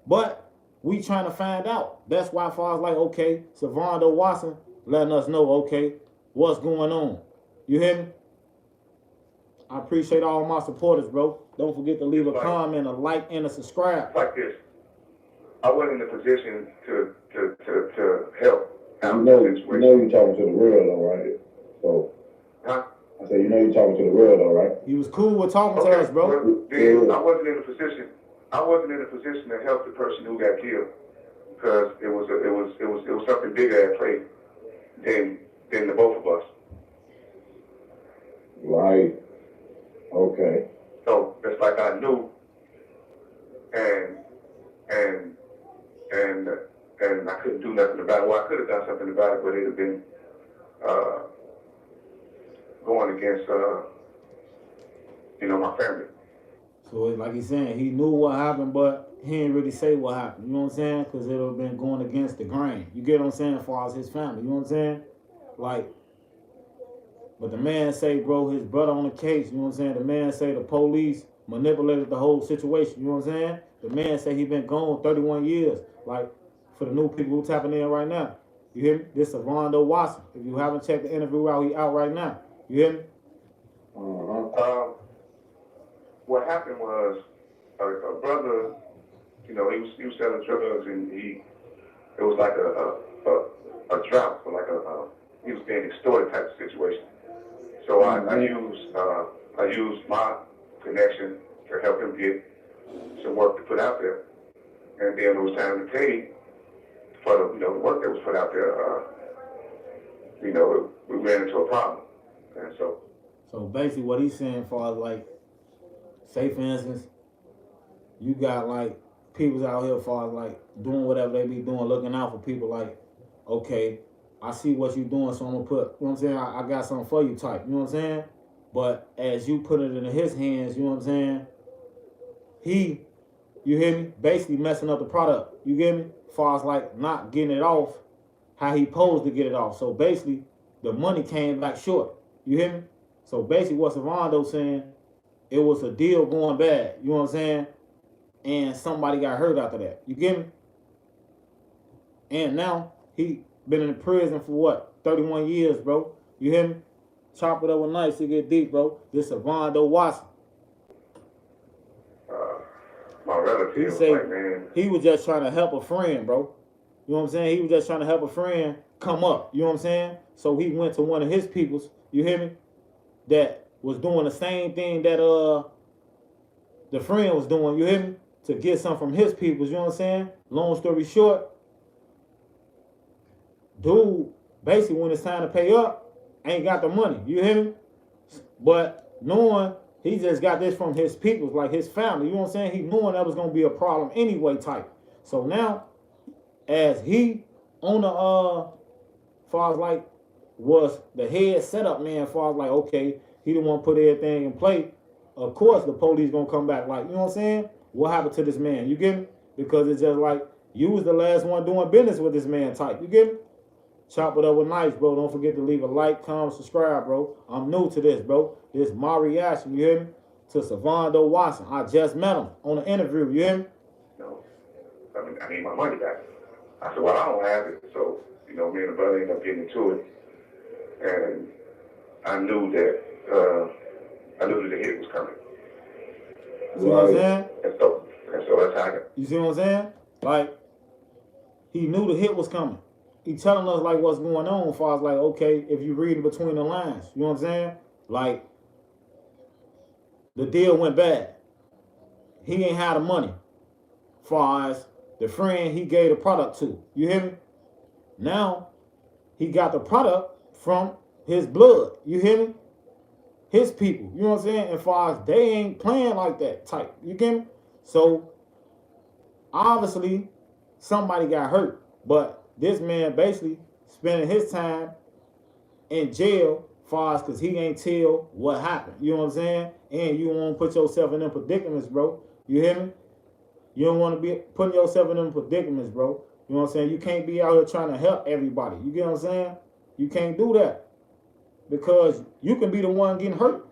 But we trying to find out. That's why far as like, okay, Savando Watson letting us know, okay, what's going on. You hear me? I appreciate all my supporters, bro. Don't forget to leave a comment, a like, and a subscribe. Like this. I wasn't in a position to help. You know you're talking to the real though, right? So, huh? I said, you're talking to the real though, right? He was cool with talking to us, bro. Well, then I wasn't in a position to help the person who got killed because it was something bigger at play than the both of us. Right. Okay. So it's like I knew, and I couldn't do nothing about it. Well, I could have done something about it, but it'd have been going against, my family. So like he's saying, he knew what happened, but he didn't really say what happened. You know what I'm saying? Because it would have been going against the grain. You get what I'm saying? As far as his family, you know what I'm saying? Like, but the man say, bro, his brother on the case. You know what I'm saying? The man say the police manipulated the whole situation. You know what I'm saying? The man say he been gone 31 years. Like, for the new people who tapping in right now. You hear me? This is Savando Watson. If you haven't checked the interview out, he out right now. You hear me? What happened was a brother, he was selling drugs, and it was like a drought, so like he was being extorted type of situation. So I used my connection to help him get some work to put out there, and then it was time to pay for the work that was put out there. We ran into a problem, and so. So basically, what he's saying, for like, say for instance, you got like people out here, for like doing whatever they be doing, looking out for people. Like, okay, I see what you doing, so I'm gonna put, you know what I'm saying, I got something for you type, you know what I'm saying? But as you put it in his hands, you know what I'm saying, you hear me, basically messing up the product, you get me? As far as like not getting it off how he posed to get it off. So basically, the money came back short, you hear me? So basically what Savando saying, it was a deal going bad, you know what I'm saying? And somebody got hurt after that, you get me? And now he been in prison for what? 31 years, bro. You hear me? Chop it up with knives to get deep, bro. This Savando Watson. My relative He was say like, man, he was just trying to help a friend, bro. You know what I'm saying? He was just trying to help a friend come up. You know what I'm saying? So he went to one of his peoples, you hear me? That was doing the same thing that the friend was doing, you hear me? To get some from his peoples, you know what I'm saying? Long story short, dude, basically when it's time to pay up, ain't got the money, you hear me? But knowing he just got this from his people, like his family, you know what I'm saying? He knowing that was gonna be a problem anyway type. So now, as he on the far as like was the head setup man, far as like, okay, he didn't want to put everything in play, of course the police gonna come back like, you know what I'm saying? What happened to this man, you get me? Because it's just like, you was the last one doing business with this man type, you get me? Chop it up with knives, bro. Don't forget to leave a like, comment, subscribe, bro. I'm new to this, bro. This is my reaction, you hear me? To Savando Watson. I just met him on an interview, you hear me? no, I need my money back. I said, well, I don't have it. So, me and the brother ended up getting into it. And I knew that the hit was coming. See what I'm saying? And so that's how I got. You see what I'm saying? Like, he knew the hit was coming. He telling us like what's going on as far as like, okay, if you read between the lines, you know what I'm saying? Like, the deal went bad. He ain't had the money. As far as the friend he gave the product to. You hear me? Now, he got the product from his blood. You hear me? His people. You know what I'm saying? As far as they ain't playing like that type. You get me? So, obviously, somebody got hurt. But this man basically spending his time in jail far as because he ain't tell what happened. You know what I'm saying? And you don't want to put yourself in them predicaments, bro. You hear me? You don't want to be putting yourself in them predicaments, bro. You know what I'm saying? You can't be out here trying to help everybody. You get what I'm saying? You can't do that. Because you can be the one getting hurt.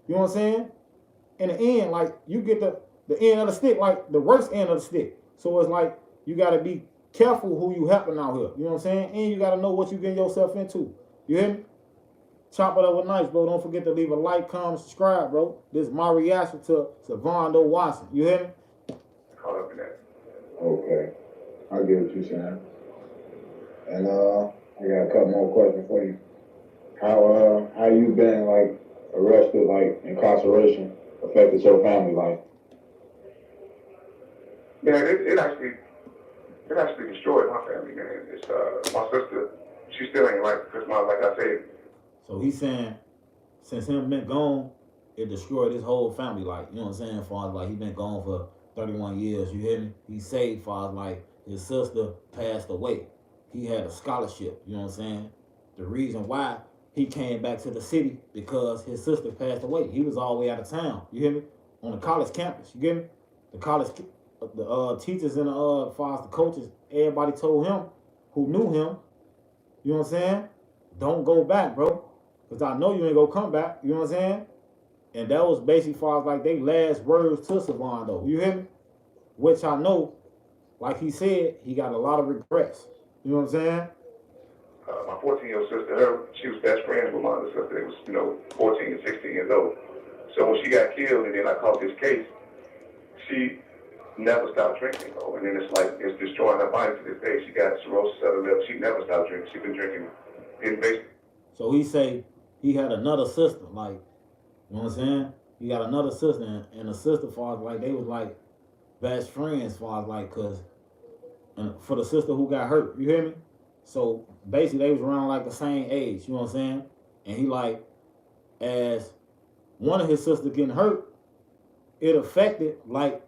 You know what I'm saying? In the end, like, you get the end of the stick, like the worst end of the stick. So it's like, you got to be careful who you helping out here. You know what I'm saying? And you got to know what you getting yourself into. You hear me? Chop it up with knives, bro. Don't forget to leave a like, comment, subscribe, bro. This is my reaction to Savando Watson. You hear me? Caught up in that. Okay. I get what you're saying. And I got a couple more questions for you. How you been like arrested, like incarceration affected your family life? Yeah, it actually destroyed my family, man. It's my sister, she still ain't right because like I said. So he's saying, since him been gone, it destroyed his whole family life. You know what I'm saying? As far as like he been gone for 31 years, you hear me? He saved far as like his sister passed away. He had a scholarship, you know what I'm saying? The reason why he came back to the city because his sister passed away. He was all the way out of town, you hear me? On the college campus, you get me? The college, the teachers and as far as the coaches, everybody told him who knew him, you know what I'm saying? Don't go back, bro. Because I know you ain't gonna come back, you know what I'm saying? And that was basically far as like they last words to Savando, you hear me? Which I know, like he said, he got a lot of regrets. You know what I'm saying? My 14-year-old sister, she was best friends with my other sister. They was, 14 and 16 years old. So when she got killed and then I caught this case, she never stopped drinking, bro. And then it's destroying her body to this day. She got cirrhosis of the liver. She never stopped drinking. She's been drinking in basically. So he say he had another sister, like, you know what I'm saying? He got another sister, and the sister, far as like, they was like best friends, far as like, cause, and for the sister who got hurt, you hear me? So basically they was around like the same age, you know what I'm saying? And he like, as one of his sisters getting hurt, it affected like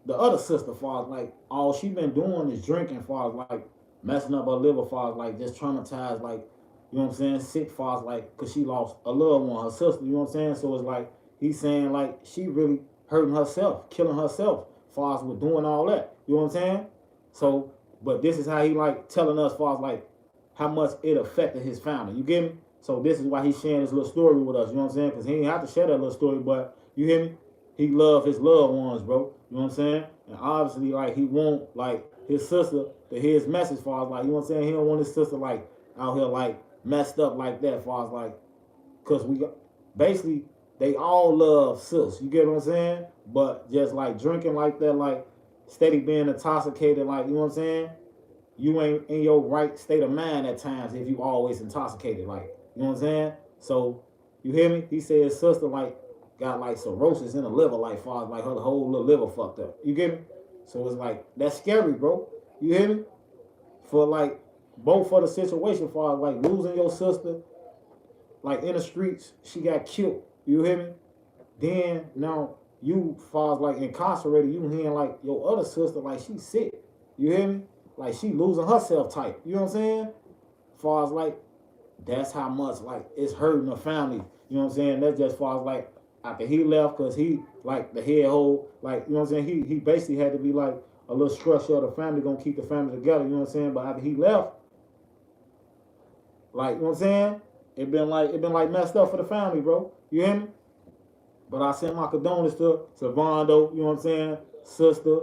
the other sister, far as like all she been doing is drinking, far as like messing up her liver, far as like just traumatized, like, you know what I'm saying, sick, far as like, cause she lost a loved one, her sister, you know what I'm saying? So it's like, he's saying like, she really hurting herself, killing herself, far as with doing all that, you know what I'm saying? So, but this is how he like telling us, far as like, how much it affected his family, you get me? So this is why he's sharing this little story with us, you know what I'm saying? Cause he ain't have to share that little story, but, you hear me? He love his loved ones, bro, you know what I'm saying? And obviously, like, he want, like, his sister to hear his message, far as like, you know what I'm saying? He don't want his sister, like, out here, like, messed up like that, far as like, cause we basically, they all love sis, you get what I'm saying? But just like drinking like that, like steady being intoxicated, like, you know what I'm saying? You ain't in your right state of mind at times if you always intoxicated, like, you know what I'm saying? So, you hear me? He said his sister, like, got like cirrhosis in the liver, like, far as like her whole little liver fucked up. You get me? So it's like, that's scary, bro. You hear me? For like, both for the situation, far as like losing your sister, like in the streets, she got killed. You hear me? Then now you, far as like incarcerated, you hearing like your other sister, like she's sick. You hear me? Like she losing herself type. You know what I'm saying? Far as like, that's how much like it's hurting the family. You know what I'm saying? That's just far as like after he left, cause he like the head hold, like, you know what I'm saying? He basically had to be like a little structure of the family, gonna keep the family together, you know what I'm saying? But after he left, like, you know what I'm saying? It been like messed up for the family, bro. You hear me? But I sent my condolences to Vondo, you know what I'm saying? Sister, you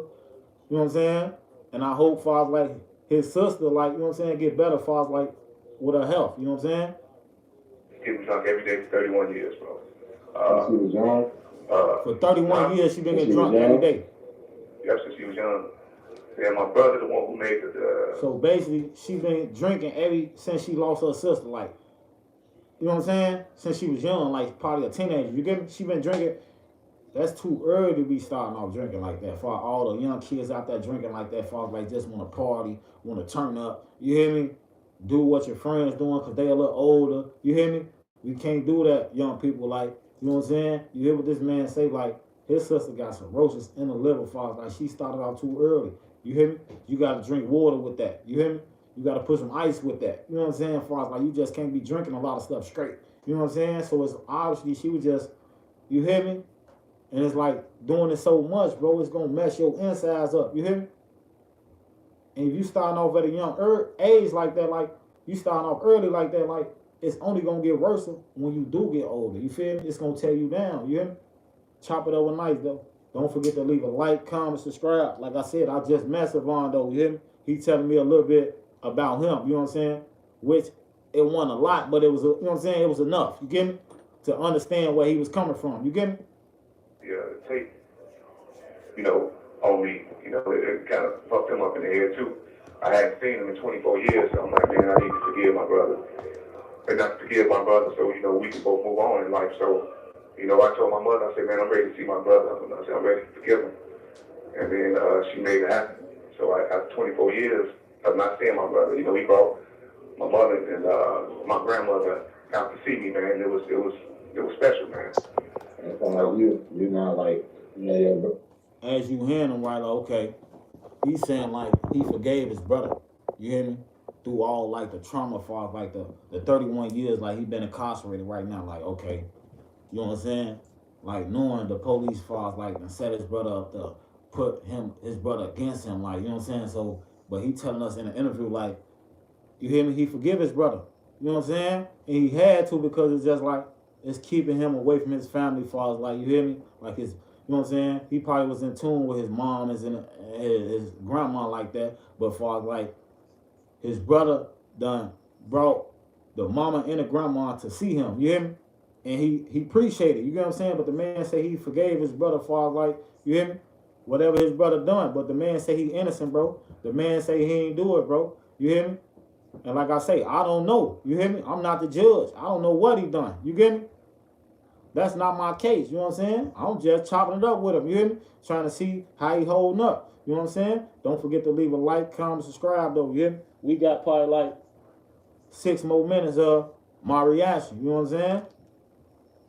know what I'm saying? And I hope far as like his sister, like, you know what I'm saying, get better far as like with her health, you know what I'm saying? He was drunk every day for 31 years, bro. She was young. For 31 years, she been getting drunk every day. Yep, since she was young. And my brother, the one who made the. So basically, she been drinking since she lost her sister, like, you know what I'm saying? Since she was young, like probably a teenager. You get me? She been drinking. That's too early to be starting off drinking like that. For all the young kids out there drinking like that, for like just want to party, want to turn up. You hear me? Do what your friends doing because they a little older. You hear me? We can't do that, young people. Like, you know what I'm saying? You hear what this man say? Like, his sister got cirrhosis in the liver, for like she started out too early. You hear me? You got to drink water with that. You hear me? You got to put some ice with that. You know what I'm saying? For like, you just can't be drinking a lot of stuff straight. You know what I'm saying? So it's obviously she was just, you hear me? And it's like doing it so much, bro, it's going to mess your insides up. You hear me? And if you starting off at a young age like that, like you starting off early like that, like it's only going to get worse when you do get older. You feel me? It's going to tear you down. You hear me? Chop it over nice, though. Don't forget to leave a like, comment, subscribe. Like I said, I just met Savon, though. You hear me? He telling me a little bit about him. You know what I'm saying? Which it wasn't a lot, but it was, you know what I'm saying? It was enough. You get me? To understand where he was coming from. You get me? Yeah, tape, you know, on me, you know, it kind of fucked him up in the head too. I hadn't seen him in 24 years, so I'm like, man, I need to forgive my brother. And not forgive my brother so, you know, we can both move on in life. So, you know, I told my mother, I said, man, I'm ready to see my brother. I said, I'm ready to forgive him. And then she made it happen. So after 24 years of not seeing my brother, you know, he brought my mother and my grandmother out to see me, man. It was special, man. And so you not like, yeah, bro. As you hear him, right, like, okay, he's saying like he forgave his brother. You hear me? Through all like the trauma for like the 31 years, like he been incarcerated right now. Like, okay, you know what I'm saying? Like knowing the police files like and set his brother up to put his brother against him, like, you know what I'm saying? So, but he telling us in an interview, like, you hear me? He forgive his brother. You know what I'm saying? And he had to because it's just like it's keeping him away from his family files. Like, you hear me? Like his, you know what I'm saying? He probably was in tune with his mom and his grandma like that. But for like his brother done brought the mama and the grandma to see him. You hear me? And he appreciated it. You get what I'm saying? But the man said he forgave his brother for like, you hear me? Whatever his brother done. But the man say he innocent, bro. The man say he ain't do it, bro. You hear me? And like I say, I don't know. You hear me? I'm not the judge. I don't know what he done. You get me? That's not my case. You know what I'm saying? I'm just chopping it up with him. You hear me? Trying to see how he holding up. You know what I'm saying? Don't forget to leave a like, comment, subscribe, though. You hear me? We got probably like 6 more minutes of my reaction. You know what I'm saying?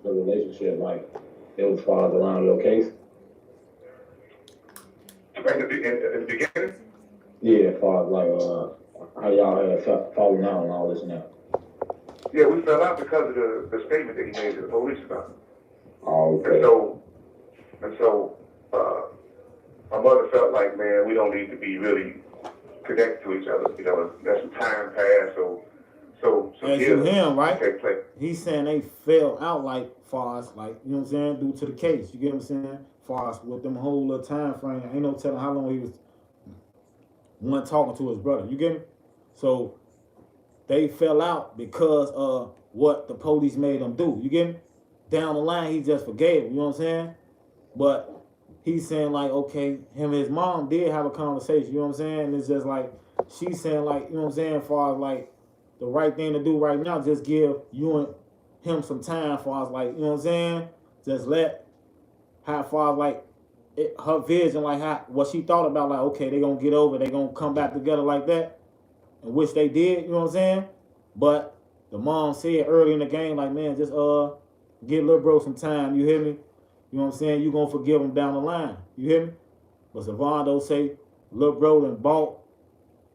The relationship, like, it was far around your case. In the beginning? Yeah, as far as like how y'all had fallen out and all this and that. Yeah, we fell out because of the statement that he made to the police about it. Oh, And okay. so, my mother felt like, man, we don't need to be really connected to each other. You know, let some time pass, so As you healing him, right? take place. He's saying they fell out like far as like, you know what I'm saying, due to the case. You get what I'm saying? Far as with them whole little time frame. Ain't no telling how long he was one talking to his brother. You get me? So they fell out because of what the police made them do. You get me? Down the line, he just forgave him. You know what I'm saying? But he's saying like, okay, him and his mom did have a conversation. You know what I'm saying? And it's just like, she's saying like, you know what I'm saying, as far as like the right thing to do right now, just give you and him some time, as far as like, you know what I'm saying? Just let how far as like her vision, like how what she thought about, like, okay, they gonna get over, they gonna come back together like that, and which they did, you know what I'm saying? But the mom said early in the game, like, man, just give little bro some time, you hear me? You know what I'm saying? You gonna forgive him down the line, you hear me? But Savando say little bro done bought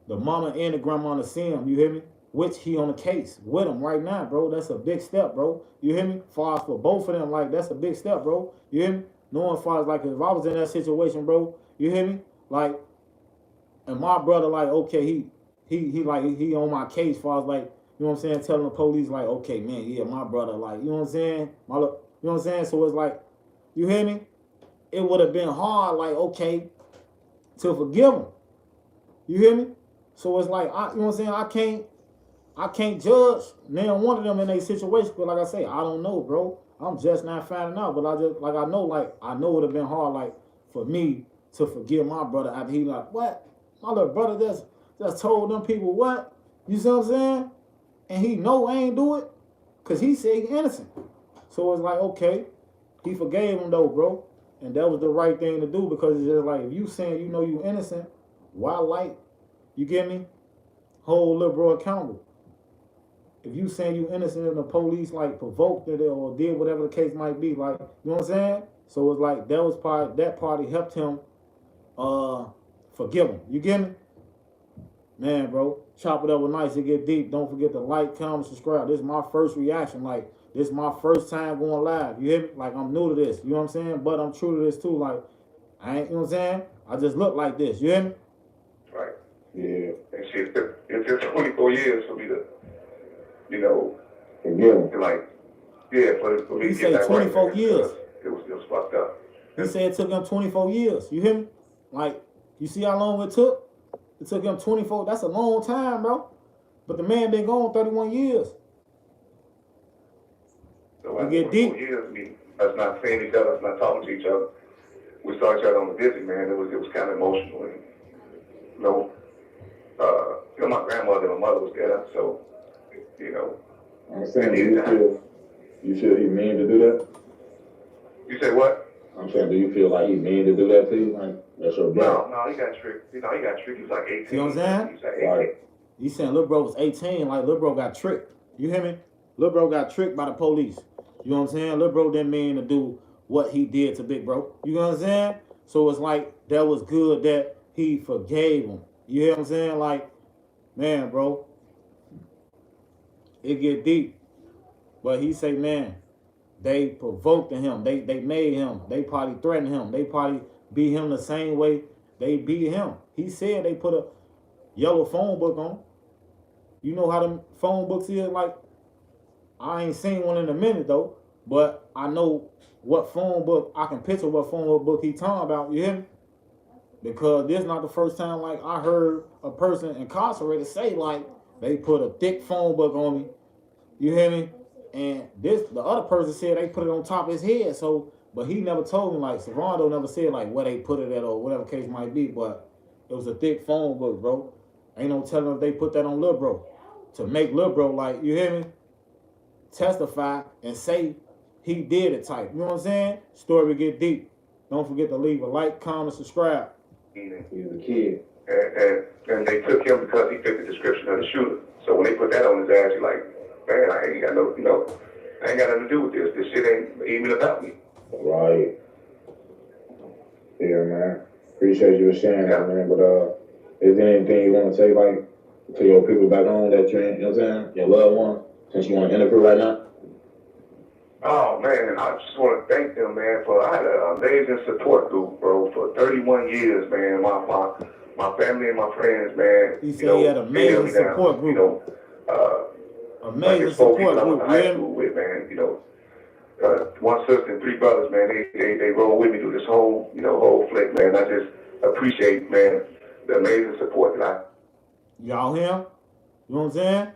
the mama and the grandma to see him, you hear me? Which he on the case with him right now, bro. That's a big step, bro. You hear me? Far as for both of them, like, that's a big step, bro. You hear me? Knowing far as like, if I was in that situation, bro, you hear me? Like, and my brother, like, okay, he on my case, far as like, you know what I'm saying, telling the police, like, okay, man, yeah, my brother, like, you know what I'm saying? You know what I'm saying? So it's like, you hear me? It would have been hard, like, okay, to forgive him. You hear me? So it's like, you know what I'm saying? I can't judge neither one of them in a situation, but like I say, I don't know, bro. I'm just not finding out, but I know it would have been hard, like, for me to forgive my brother after he like, what? My little brother just told them people what? You see what I'm saying? And he know I ain't do it, cause he said he innocent. So it's like, okay, he forgave him though, bro, and that was the right thing to do, because it's just like, if you saying you know you innocent, why, like, you get me? Hold little bro accountable. If you saying you innocent and the police like provoked it or did whatever the case might be, like, you know what I'm saying? So it's like that party helped him forgive him. You get me? Man, bro, chop it up with nice, it get deep. Don't forget to like, comment, subscribe. This is my first reaction. Like, this is my first time going live. You hear me? Like, I'm new to this. You know what I'm saying? But I'm true to this too. Like, I ain't, you know what I'm saying? I just look like this. You hear me? Right. Yeah. And shit, it took 24 years for me to, you know, Forgive him. to like, yeah, for me He to get said that 24 right. years. It was fucked up. He said it took him 24 years. You hear me? Like, you see how long it took? It took him 24. That's a long time, bro. But the man been gone 31 years. So You after get 24 deep. years, us not seeing each other, us not talking to each other, we saw each other on the visit, man. It was kind of emotional. And, my grandmother and my mother was there, so, you know. I'm saying, do you feel he mean to do that? You say what? I'm saying, do you feel like he mean to do that to you? Like, that's your brother? No, he got tricked. You know, he got tricked. He was like 18. See what I'm saying? He was like 18. Right. You saying Lil Bro was 18, like Lil Bro got tricked. You hear me? Lil Bro got tricked by the police. You know what I'm saying? Lil Bro didn't mean to do what he did to Big Bro. You know what I'm saying? So it's like, that was good that he forgave him. You hear what I'm saying? Like, man, bro, it get deep. But he say, man, they provoked him. They made him. They probably threatened him. They probably beat him the same way they beat him. He said they put a yellow phone book on him. You know how them phone books is? Like, I ain't seen one in a minute though, but I know what phone book, I can picture what phone book he talking about, you hear me? Because this not the first time, like, I heard a person incarcerated say, like, they put a thick phone book on me, you hear me? And the other person said they put it on top of his head, so, but he never told me, like, Savando never said, like, where they put it at or whatever case might be, but it was a thick phone book, bro. Ain't no telling if they put that on Lil Bro to make Lil Bro, like, you hear me? Testify and say he did it type. You know what I'm saying? Story get deep. Don't forget to leave a like, comment, subscribe. He's a kid. And they took him because he fit the description of the shooter. So when they put that on his ass, you're like, man, I ain't got I ain't got nothing to do with this. This shit ain't even about me. Right. Yeah, man. Appreciate you sharing that, man. But is there anything you want to say, like, to your people back home that you know what I'm saying? Your loved ones, since you want to interview right now? Oh man, I just want to thank them, man, for I had an amazing support group, bro, for 31 years, man. My family and my friends, man. He You said he had know, an they held amazing me down. support You group. know, like Amazing it's 4 people support I went group, to high yeah. school with, man. You know, 1 sister and 3 brothers, man. They rolled with me through this whole flick, man. I just appreciate, man, the amazing support that I Y'all hear? You know what I'm saying?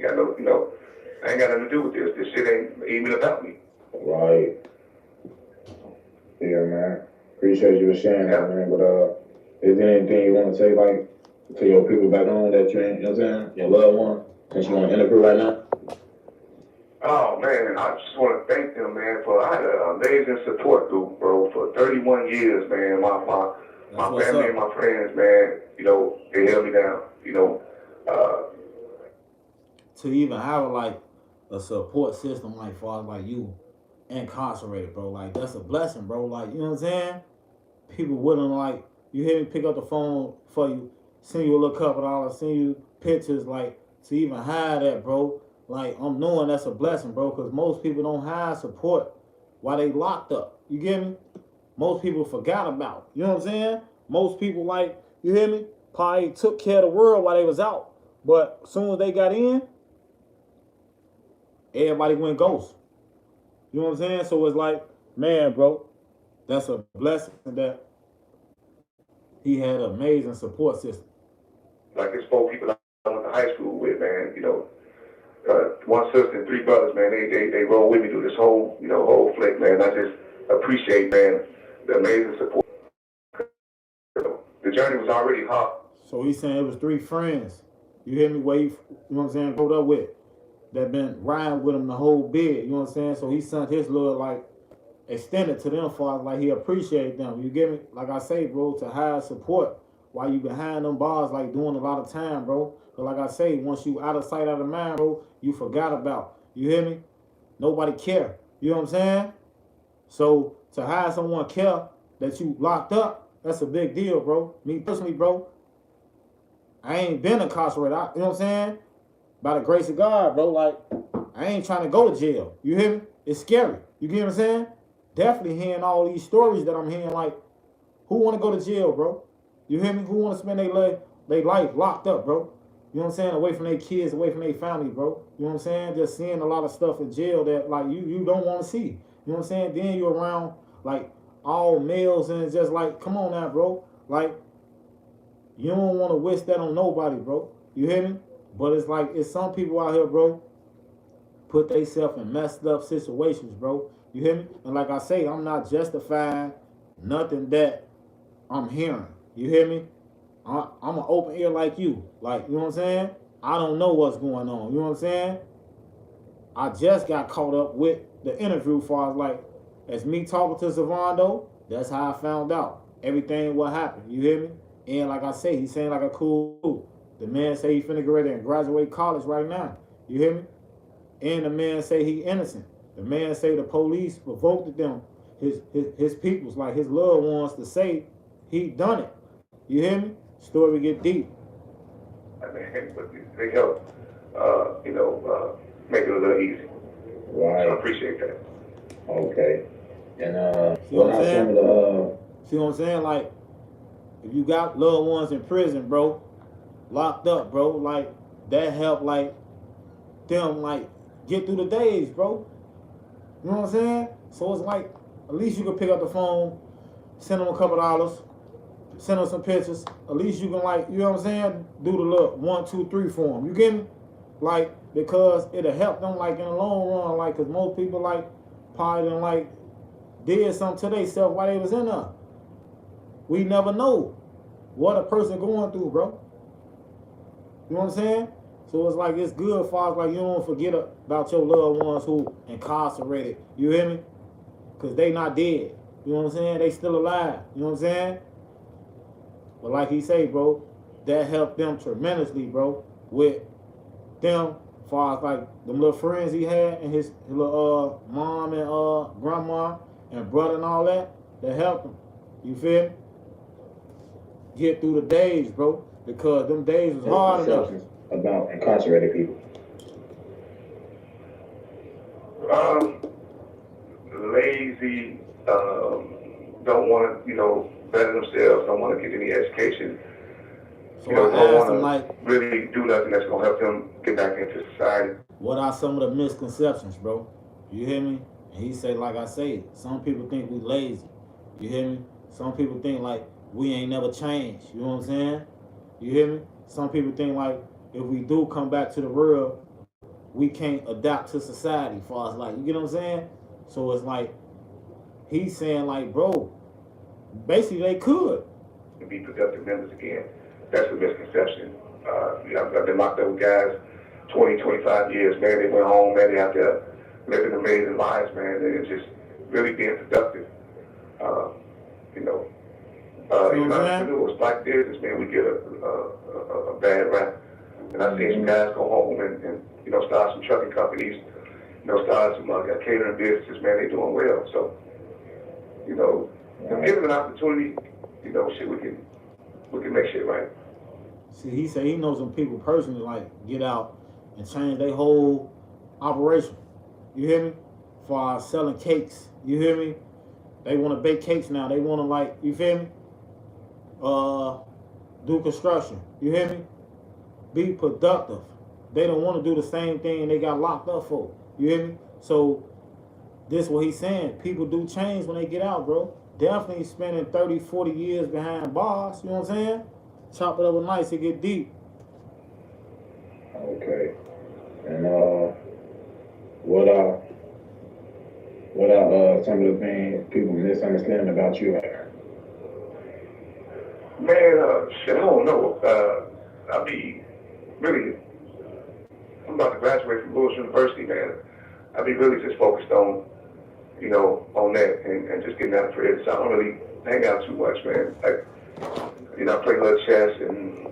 got. No, I ain't got nothing to do with this. This shit ain't even about me. Right. Yeah, man. Appreciate you for sharing that, man. But is there anything you want to say, like, to your people back home that you know what I'm saying? Your loved ones, since you want to interview right now? Oh man, I just want to thank them, man, for I had an amazing support group, bro, for 31 years, man. My family and my friends, man. You know, they held me down. You know, To even have like a support system like far as like you incarcerated, bro, like that's a blessing, bro. Like, you know what I'm saying? People wouldn't like, you hear me, pick up the phone for you, send you a little couple dollars, send you pictures, like, to even have that, bro. Like, I'm knowing that's a blessing, bro, because most people don't have support while they locked up. You get me? Most people forgot about. You know what I'm saying? Most people, like, you hear me, probably took care of the world while they was out. But as soon as they got in, everybody went ghost. You know what I'm saying? So it's like, man, bro, that's a blessing that he had an amazing support system. like it's 4 people I went to high school with, man. You know, 1 sister and 3 brothers, man. They rolled with me through this whole flick, man. I just appreciate, man, the amazing support. The journey was already hard. So he's saying it was 3 friends. You hear me? Where he, you know what I'm saying, growed up with, that been riding with him the whole bid. You know what I'm saying? So he sent his little like extended to them for like he appreciate them. You get me? Like I say, bro, to have support while you behind them bars, like doing a lot of time, bro. But like I say, once you out of sight, out of mind, bro, you forgot about. You hear me? Nobody care. You know what I'm saying? So to have someone care that you locked up, that's a big deal, bro. Me personally, bro, I ain't been incarcerated. You know what I'm saying? By the grace of God, bro. Like, I ain't trying to go to jail. You hear me? It's scary. You get what I'm saying? Definitely hearing all these stories that I'm hearing, like, who want to go to jail, bro? You hear me? Who want to spend their life locked up, bro? You know what I'm saying? Away from their kids, away from their family, bro. You know what I'm saying? Just seeing a lot of stuff in jail that, like, you don't want to see. You know what I'm saying? Then you're around, like, all males, and it's just like, come on now, bro. Like, you don't want to wish that on nobody, bro. You hear me? But it's like, it's some people out here, bro, put themselves in messed up situations, bro. You hear me? And like I say, I'm not justifying nothing that I'm hearing. You hear me? I'm an open ear like you. Like, you know what I'm saying? I don't know what's going on. You know what I'm saying? I just got caught up with the interview far as like, as me talking to Zavando, that's how I found out everything what happened. You hear me? And like I say, he's saying like a cool dude. The man say he finna get ready and graduate college right now. You hear me? And the man say he innocent. The man say the police provoked them, his peoples, like his loved ones, to say he done it. You hear me? Story get deep. I mean, but they help, make it a little easy. Right. So I appreciate that. Okay. And See what I'm what are saying? some of the See what I'm saying? Like, if you got loved ones in prison, bro, locked up, bro, like, that help, like, them, like, get through the days, bro. You know what I'm saying? So it's like, at least you can pick up the phone, send them a couple dollars, send them some pictures. At least you can, like, you know what I'm saying? Do the little 1, 2, 3 for them. You get me? Like, because it'll help them, like, in the long run, like, because most people, like, probably done, like, did something to themselves while they was in there. We never know what a person going through, bro. You know what I'm saying? So it's like, it's good for us, like, you don't forget about your loved ones who incarcerated. You hear me? Because they not dead. You know what I'm saying? They still alive. You know what I'm saying? But like he say, bro, that helped them tremendously, bro, with them, far as like them little friends he had and his little mom and grandma and brother and all that helped him. You feel me? Get through the days, bro. because them days was hard enough. Misconceptions about incarcerated people. Lazy, don't want to, better themselves, don't want to get any education. So Don't I asked want him to like, really do nothing that's going to help them get back into society. what are some of the misconceptions, bro? You hear me? And he said, like I say, some people think we lazy. You hear me? Some people think like we ain't never changed. You know what I'm saying? You hear me? Some people think like if we do come back to the real, we can't adapt to society for us. Like, you get what I'm saying? So it's like he's saying like, bro, basically they could. To be productive members again. That's a misconception. I've been locked up with guys 20, 25 years, man. They went home, man. They out there living amazing lives, man. They're just really being productive. Even entrepreneurs, black business, man, we get a bad rap. And I've seen some guys go home and start some trucking companies, start some catering businesses, man. They doing well. So, given an opportunity, shit, we can make shit right. See, he said he knows some people personally like get out and change their whole operation. You hear me? For selling cakes. You hear me? They want to bake cakes now. They want to like, you feel me? Do construction. You hear me? Be productive. They don't want to do the same thing they got locked up for. You hear me? So this what he's saying. People do change when they get out, bro. Definitely spending 30, 40 years behind bars. You know what I'm saying? Chop it up nice, it get deep. Okay. And what are some of the things people misunderstand about you? Man, shit, I don't know. I'm about to graduate from Lewis University, man. I'll be really just focused on, on that and just getting out of prison. So I don't really hang out too much, man. I play a little chess and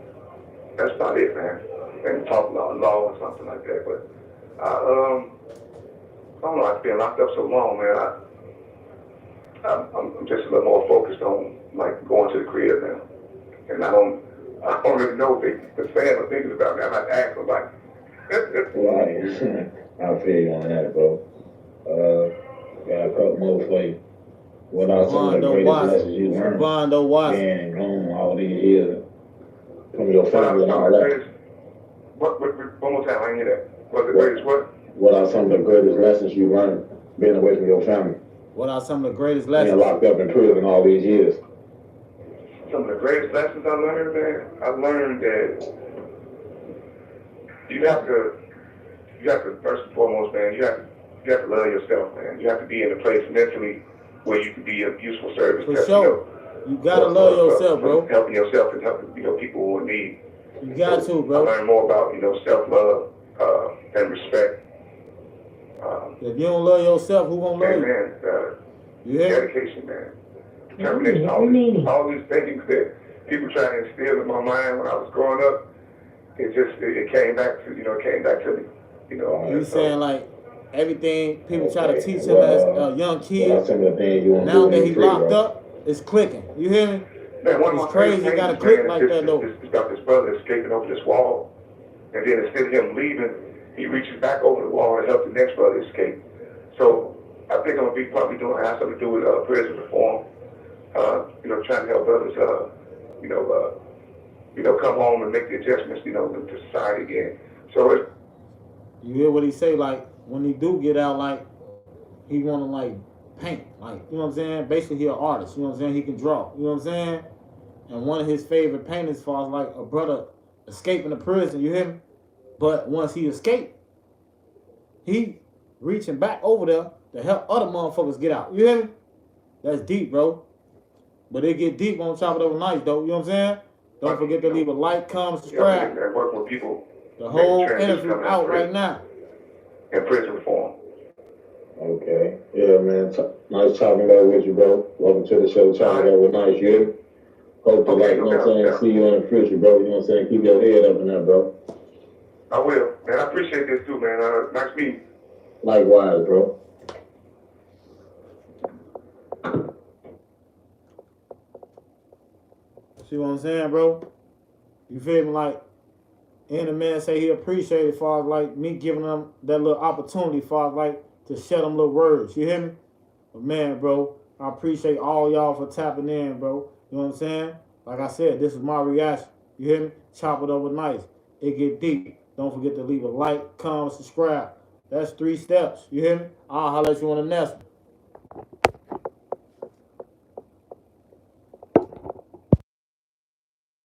that's about it, man. And talk law or something like that. But I don't know. I've been locked up so long, man. I'm just a little more focused on like going to the crib now. And I don't really know what the fans are thinking about me. I'm not asking about it. Right. I feel you on that, bro. Got a couple more for you. What are some of the greatest lessons you learned being gone all these years from your family and all that? One more time, I didn't hear that. What's the greatest what? What are some of the greatest lessons you learned being away from your family? What are some of the greatest lessons? Being locked up in prison all these years. Some of the greatest lessons I learned, man. I learned that you have to first and foremost, man, you have to love yourself, man. You have to be in a place mentally where you can be of useful service. For sure. You gotta love yourself, bro. Helping yourself and helping people who are in need. You got to, bro. I learned more about self-love and respect. If you don't love yourself, who won't love you? Man, Yeah. dedication, man. Determination. All these things that people try to instill in my mind when I was growing up, it came back to me. You saying like everything people try to teach him as a young kid. Now that he locked up, it's clicking. You hear me? Man, it's crazy. You gotta click like that though. It's about this brother escaping over this wall, and then instead of him leaving, he reaches back over the wall to help the next brother escape. So I think I'm gonna be probably have something to do with prison reform. Trying to help others, come home and make the adjustments, to society again. So you hear what he say? Like when he do get out, like he wanna like paint, like you know what I'm saying. Basically, he an artist. You know what I'm saying. He can draw. You know what I'm saying. And one of his favorite paintings, as far as like a brother escaping the prison. You hear me? But once he escaped, he reaching back over there to help other motherfuckers get out. You hear me? That's deep, bro. But it get deep on Chop It Up Nice, though. You know what I'm saying? Don't forget to leave a like, comment, subscribe. Work with people. The whole interview out right now. And prison reform. Okay. Yeah, man. Nice chopping it up with you, bro. Welcome to the show, Chopping It Up with Nice. You hope to, you know what I'm saying, see you in the future, bro. You know what I'm saying? Keep your head up in that, bro. I will. Man, I appreciate this too, man. Nice meeting. Likewise, bro. See what I'm saying, bro? You feel me? Like, and the man say he appreciated far as like me giving them that little opportunity far as like to share them little words. You hear me? But man, bro, I appreciate all y'all for tapping in, bro. You know what I'm saying? Like I said, this is my reaction. You hear me? Chop it over nice. It get deep. Don't forget to leave a like, comment, subscribe. That's 3 steps. You hear me? I'll holler at you on the next one.